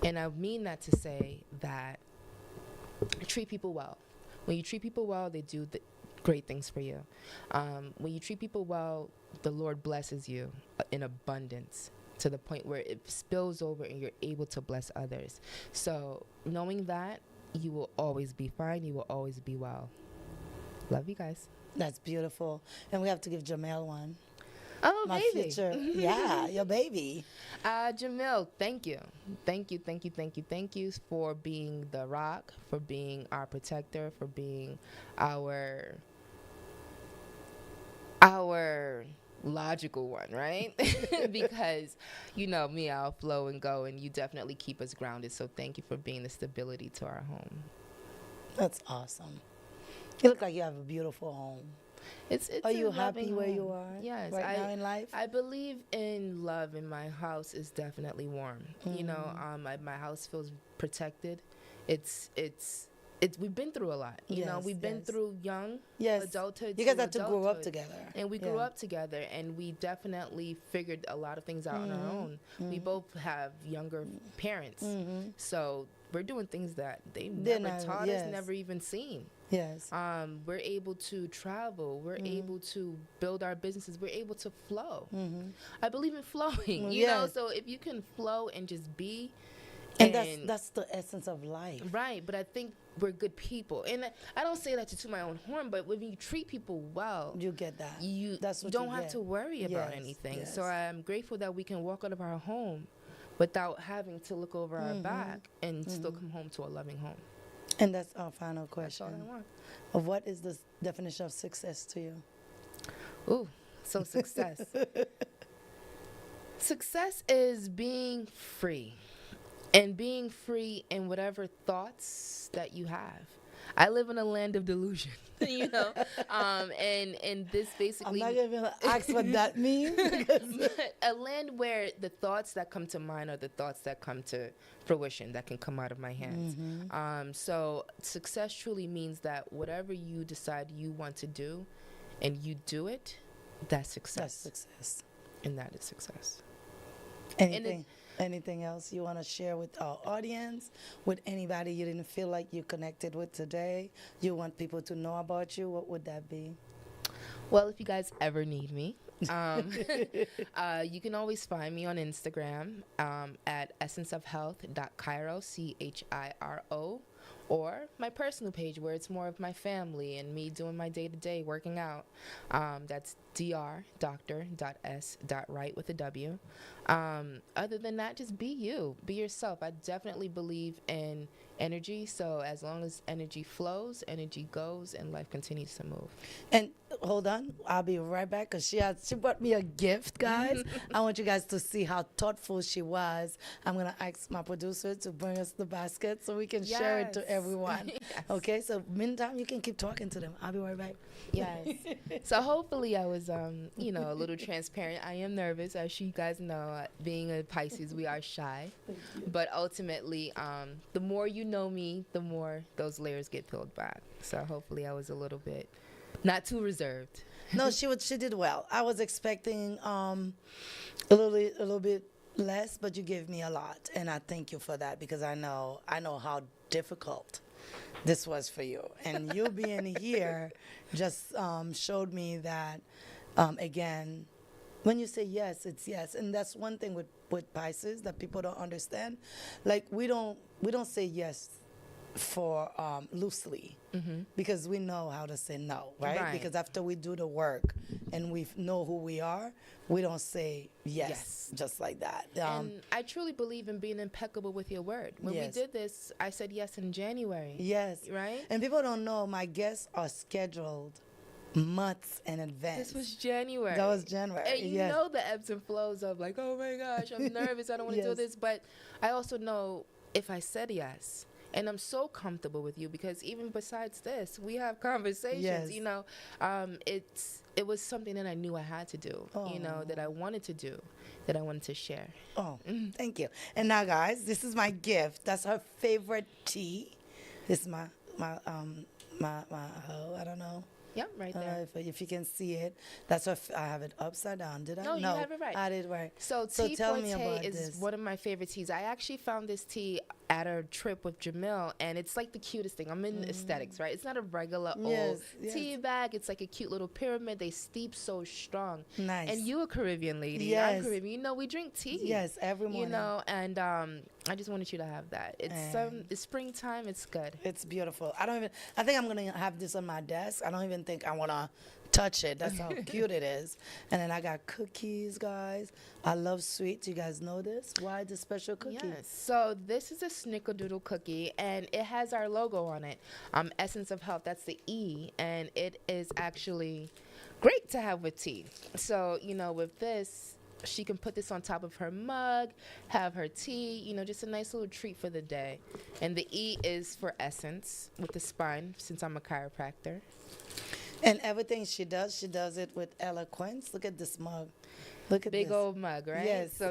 K: And I mean that to say that treat people well. When you treat people well, they do great things for you. When you treat people well, the Lord blesses you in abundance, to the point where it spills over and you're able to bless others. So knowing that, you will always be fine. You will always be well. Love you guys.
I: That's beautiful. And we have to give Jamel one.
K: Oh,
I: my
K: baby.
I: future. Yeah, your baby.
K: Jamil, thank you. Thank you for being the rock, for being our protector, for being our logical one, right? Because you know me, I'll flow and go, and you definitely keep us grounded. So thank you for being the stability to our home.
I: That's awesome. You look like you have a beautiful home. Are you happy where you are?
K: Yes.
I: Right now in life?
K: I believe in love, and my house is definitely warm. You know, my house feels protected. We've been through a lot. You know, we've been through young adulthood.
I: You guys had to grow up together.
K: And we grew up together, and we definitely figured a lot of things out on our own. We both have younger parents. So we're doing things that they never taught us, never even seen.
I: Yes.
K: We're able to travel. We're able to build our businesses. We're able to flow. I believe in flowing, you know, so if you can flow and just be.
I: And that's the essence of life.
K: Right, but I think we're good people. And I don't say that to toot my own horn, but when you treat people well,
I: you get that.
K: You don't have to worry about anything.
I: Yes.
K: So I'm grateful that we can walk out of our home without having to look over our back and still come home to a loving home.
I: And that's our final question.
K: That's all I want.
I: What is the definition of success to you?
K: Ooh, so success. Success is being free. And being free in whatever thoughts that you have. I live in a land of delusion, you know, and this basically.
I: I'm not even gonna ask what that means.
K: A land where the thoughts that come to mind are the thoughts that come to fruition, that can come out of my hands. So success truly means that whatever you decide you want to do, and you do it, that's success.
I: That's success.
K: And that is success.
I: Anything else you want to share with our audience, with anybody you didn't feel like you connected with today, you want people to know about you? What would that be?
K: Well, if you guys ever need me, you can always find me on Instagram at essenceofhealth.chiro, CHIRO, or my personal page where it's more of my family and me doing my day-to-day working out. That's dr.s.wright with a W. Other than that, just be you. Be yourself. I definitely believe in energy. So as long as energy flows, energy goes, and life continues to move.
I: And hold on, I'll be right back because she brought me a gift, guys. I want you guys to see how thoughtful she was. I'm going to ask my producer to bring us the basket so we can share it to everyone. Yes. Okay, so meantime, you can keep talking to them. I'll be right back.
K: Yes. So hopefully I was, a little transparent. I am nervous. As you guys know, being a Pisces, we are shy. But ultimately, the more you know me, the more those layers get peeled back. So hopefully I was a little bit not too reserved.
I: No, she did well. I was expecting a little bit less, but you gave me a lot, and I thank you for that because I know how difficult this was for you, and you being here just showed me that again, when you say yes, it's yes, and that's one thing with Pisces that people don't understand. Like we don't say yes for loosely because we know how to say no, right? Because after we do the work and we know who we are, we don't say yes just like that.
K: And I truly believe in being impeccable with your word. When we did this, I said yes in January.
I: Yes.
K: Right?
I: And people don't know my guests are scheduled months in advance.
K: This was January.
I: That was January.
K: And you know the ebbs and flows of like, oh my gosh, I'm nervous, I don't want to do this. But I also know if I said yes, and I'm so comfortable with you because even besides this, we have conversations, it was something that I knew I had to do, that I wanted to do, that I wanted to share.
I: Oh, thank you. And now, guys, this is my gift. That's her favorite tea. This is my I don't know.
K: Yep, right there.
I: If you can see it, that's what I have it upside down. Did I?
K: No, you have it right.
I: I did right.
K: So tea forte is one of my favorite teas. I actually found this tea at a trip with Jamil, and it's like the cutest thing. I'm in aesthetics, right? It's not a regular old tea bag. It's like a cute little pyramid. They steep so strong.
I: Nice.
K: And you a Caribbean lady.
I: Yes.
K: I'm Caribbean. We drink tea.
I: Yes, every morning.
K: And I just wanted you to have that. It's springtime. It's good.
I: It's beautiful. I think I'm going to have this on my desk. I don't even think I want to touch it. That's how cute it is. And then I got cookies, guys. I love sweets. You guys know this. Why the special cookie?
K: Yes. So this is a snickerdoodle cookie, and it has our logo on it. Essence of Health. That's the E, and it is actually great to have with tea. So with this, she can put this on top of her mug, have her tea, just a nice little treat for the day. And the E is for essence with the spine, since I'm a chiropractor.
I: And everything she does it with eloquence. Look at this mug. Look at
K: big old mug, right?
I: Yes.
K: So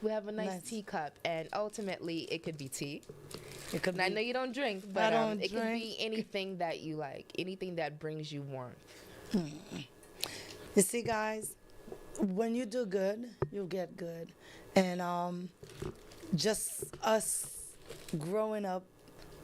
K: we have a nice teacup, and ultimately it could be tea. It could. I know you don't drink, but it could be anything that you like, anything that brings you warmth.
I: You see, guys, when you do good, you get good, and just us growing up,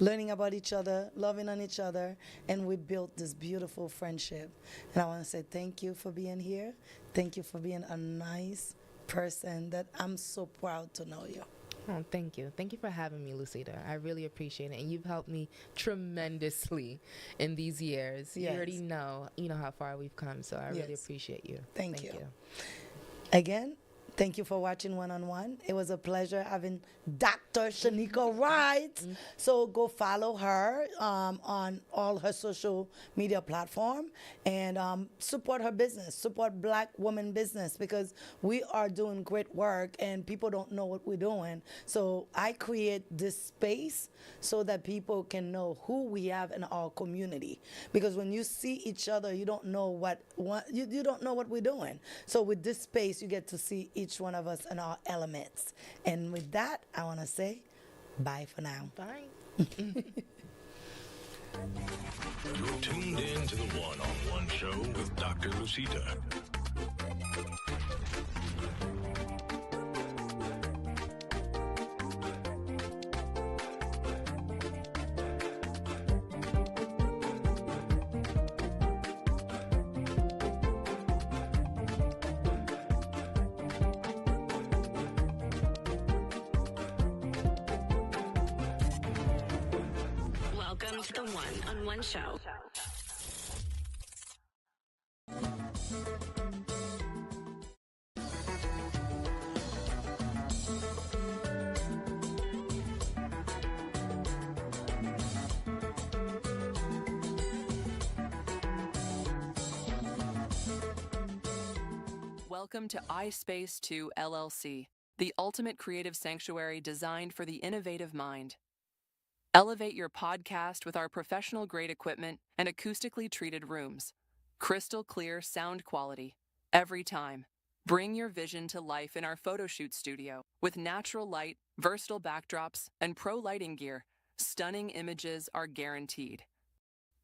I: learning about each other, loving on each other, and we built this beautiful friendship. And I want to say thank you for being here. Thank you for being a nice person that I'm so proud to know you.
K: Oh, thank you. Thank you for having me, Lucida. I really appreciate it. And you've helped me tremendously in these years. Yes. You already know how far we've come, so I really appreciate you.
I: Thank you. Again, Thank you for watching One on One. It was a pleasure having Dr. Shaniqua Wright. So go follow her on all her social media platform and support her business, support Black woman business, because we are doing great work and people don't know what we're doing. So I create this space so that people can know who we have in our community. Because when you see each other, you don't know you don't know what we're doing. So with this space, you get to see each one of us in our elements. And with that, I want to say bye for now.
K: Bye.
B: You're tuned in to the One-on-One Show with Dr. Lucita.
A: Welcome to the One-on-One Show.
C: Welcome to iSpace 2 LLC, the ultimate creative sanctuary designed for the innovative mind. Elevate your podcast with our professional-grade equipment and acoustically treated rooms. Crystal clear sound quality every time. Bring your vision to life in our photo shoot studio with natural light, versatile backdrops, and pro lighting gear. Stunning images are guaranteed.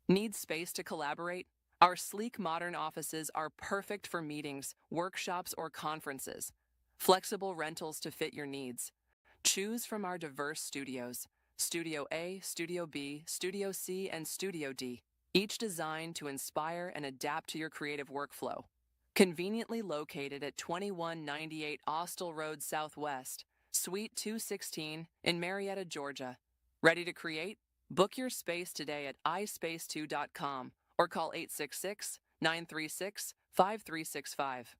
C: Need space to collaborate? Our sleek modern offices are perfect for meetings, workshops, or conferences. Flexible rentals to fit your needs. Choose from our diverse studios. Studio A, Studio B, Studio C, and Studio D, each designed to inspire and adapt to your creative workflow. Conveniently located at 2198 Austell Road Southwest, Suite 216 in Marietta, Georgia. Ready to create? Book your space today at ispace2.com or call 866-936-5365.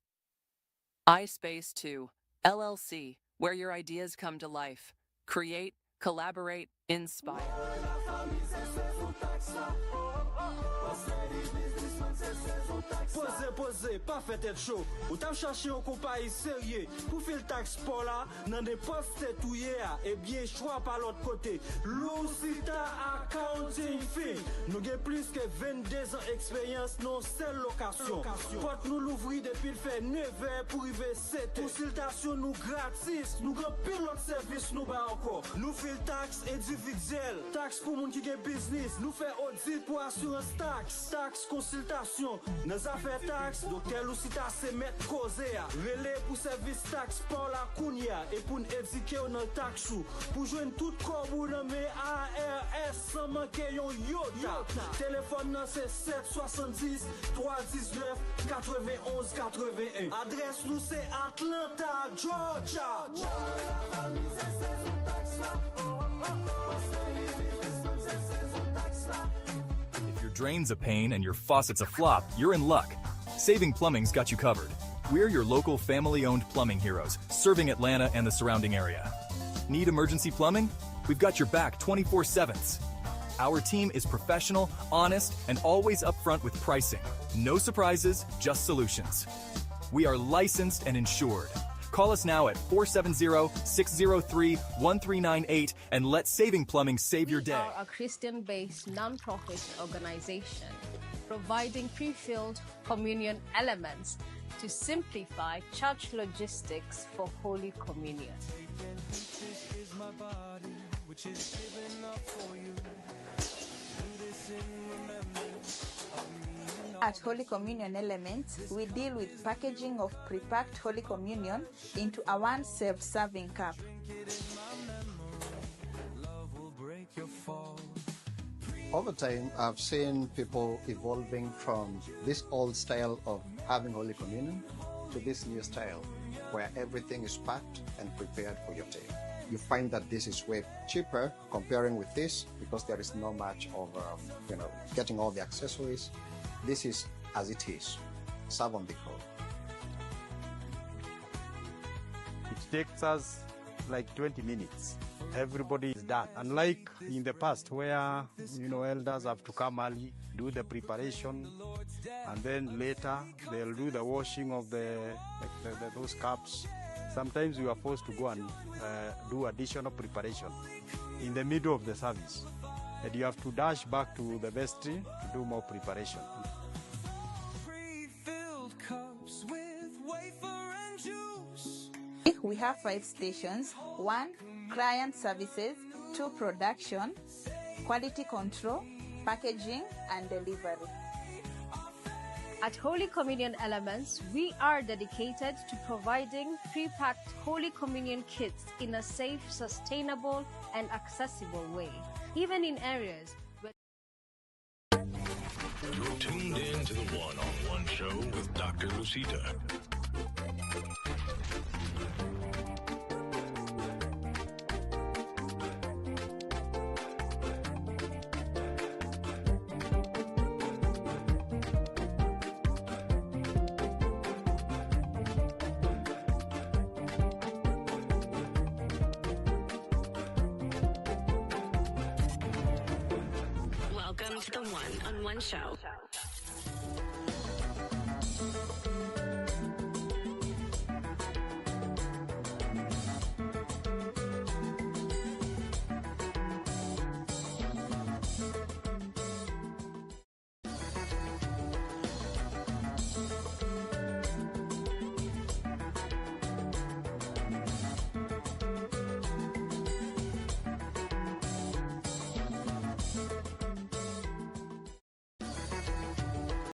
C: iSpace 2, LLC, where your ideas come to life. Create, collaborate, inspire.
D: Posez, pas fait tête chaud. Ou t'as cherché un compagnie sérieux pour faire le taxe pour là, dans des postes tout hier, et bien choix par l'autre côté. Lucita Accounting Firm. Nous avons plus que 22 ans d'expérience dans seule location. Porte nous l'ouvrir depuis le fait 9h pour arriver 7h. Consultation nous gratis. Nous avons pile l'autre service nous bas encore. Nous faisons taxe individuelle. Taxe pour moun qui gagne business. Nous faisons audit pour assurance taxe. Taxe consultation. Nos affaires taxes, docteur Lucita se met causer. Relais pour service taxe pour la Kounia et pour nous éduquer dans le taxe. Pour joindre tout corps ou nommé ARS sans manquer yon yota. Téléphone non c'est 770 319 91 81. Adresse nous c'est Atlanta, Georgia.
E: If your drain's a pain and your faucet's a flop, you're in luck. Saving Plumbing's got you covered. We're your local family-owned plumbing heroes, serving Atlanta and the surrounding area. Need emergency plumbing? We've got your back 24/7. Our team is professional, honest, and always upfront with pricing. No surprises, just solutions. We are licensed and insured. Call us now at 470-603-1398 and let Saving Plumbing save your day.
F: We are a Christian-based non-profit organization providing pre-filled communion elements to simplify church logistics for Holy Communion.
G: At Holy Communion Elements, we deal with packaging of pre-packed Holy Communion into a one self-serving cup.
H: Over time, I've seen people evolving from this old style of having Holy Communion to this new style where everything is packed and prepared for your day. You find that this is way cheaper comparing with this because there is no much of, getting all the accessories. This is as it is. Serve on the go.
L: takes us like 20 minutes. Everybody is done. Unlike in the past where, elders have to come early, do the preparation, and then later they'll do the washing of those cups. Sometimes we are forced to go and do additional preparation in the middle of the service. And you have to dash back to the vestry to do more preparation.
G: We have 5 stations. 1, client services. 2, production, quality control, packaging, and delivery.
F: At Holy Communion Elements, we are dedicated to providing pre-packed Holy Communion kits in a safe, sustainable, and accessible way, even in areas where...
B: You're tuned in to the one-on-one show with Dr. Lucita.
A: Welcome to the one-on-one show.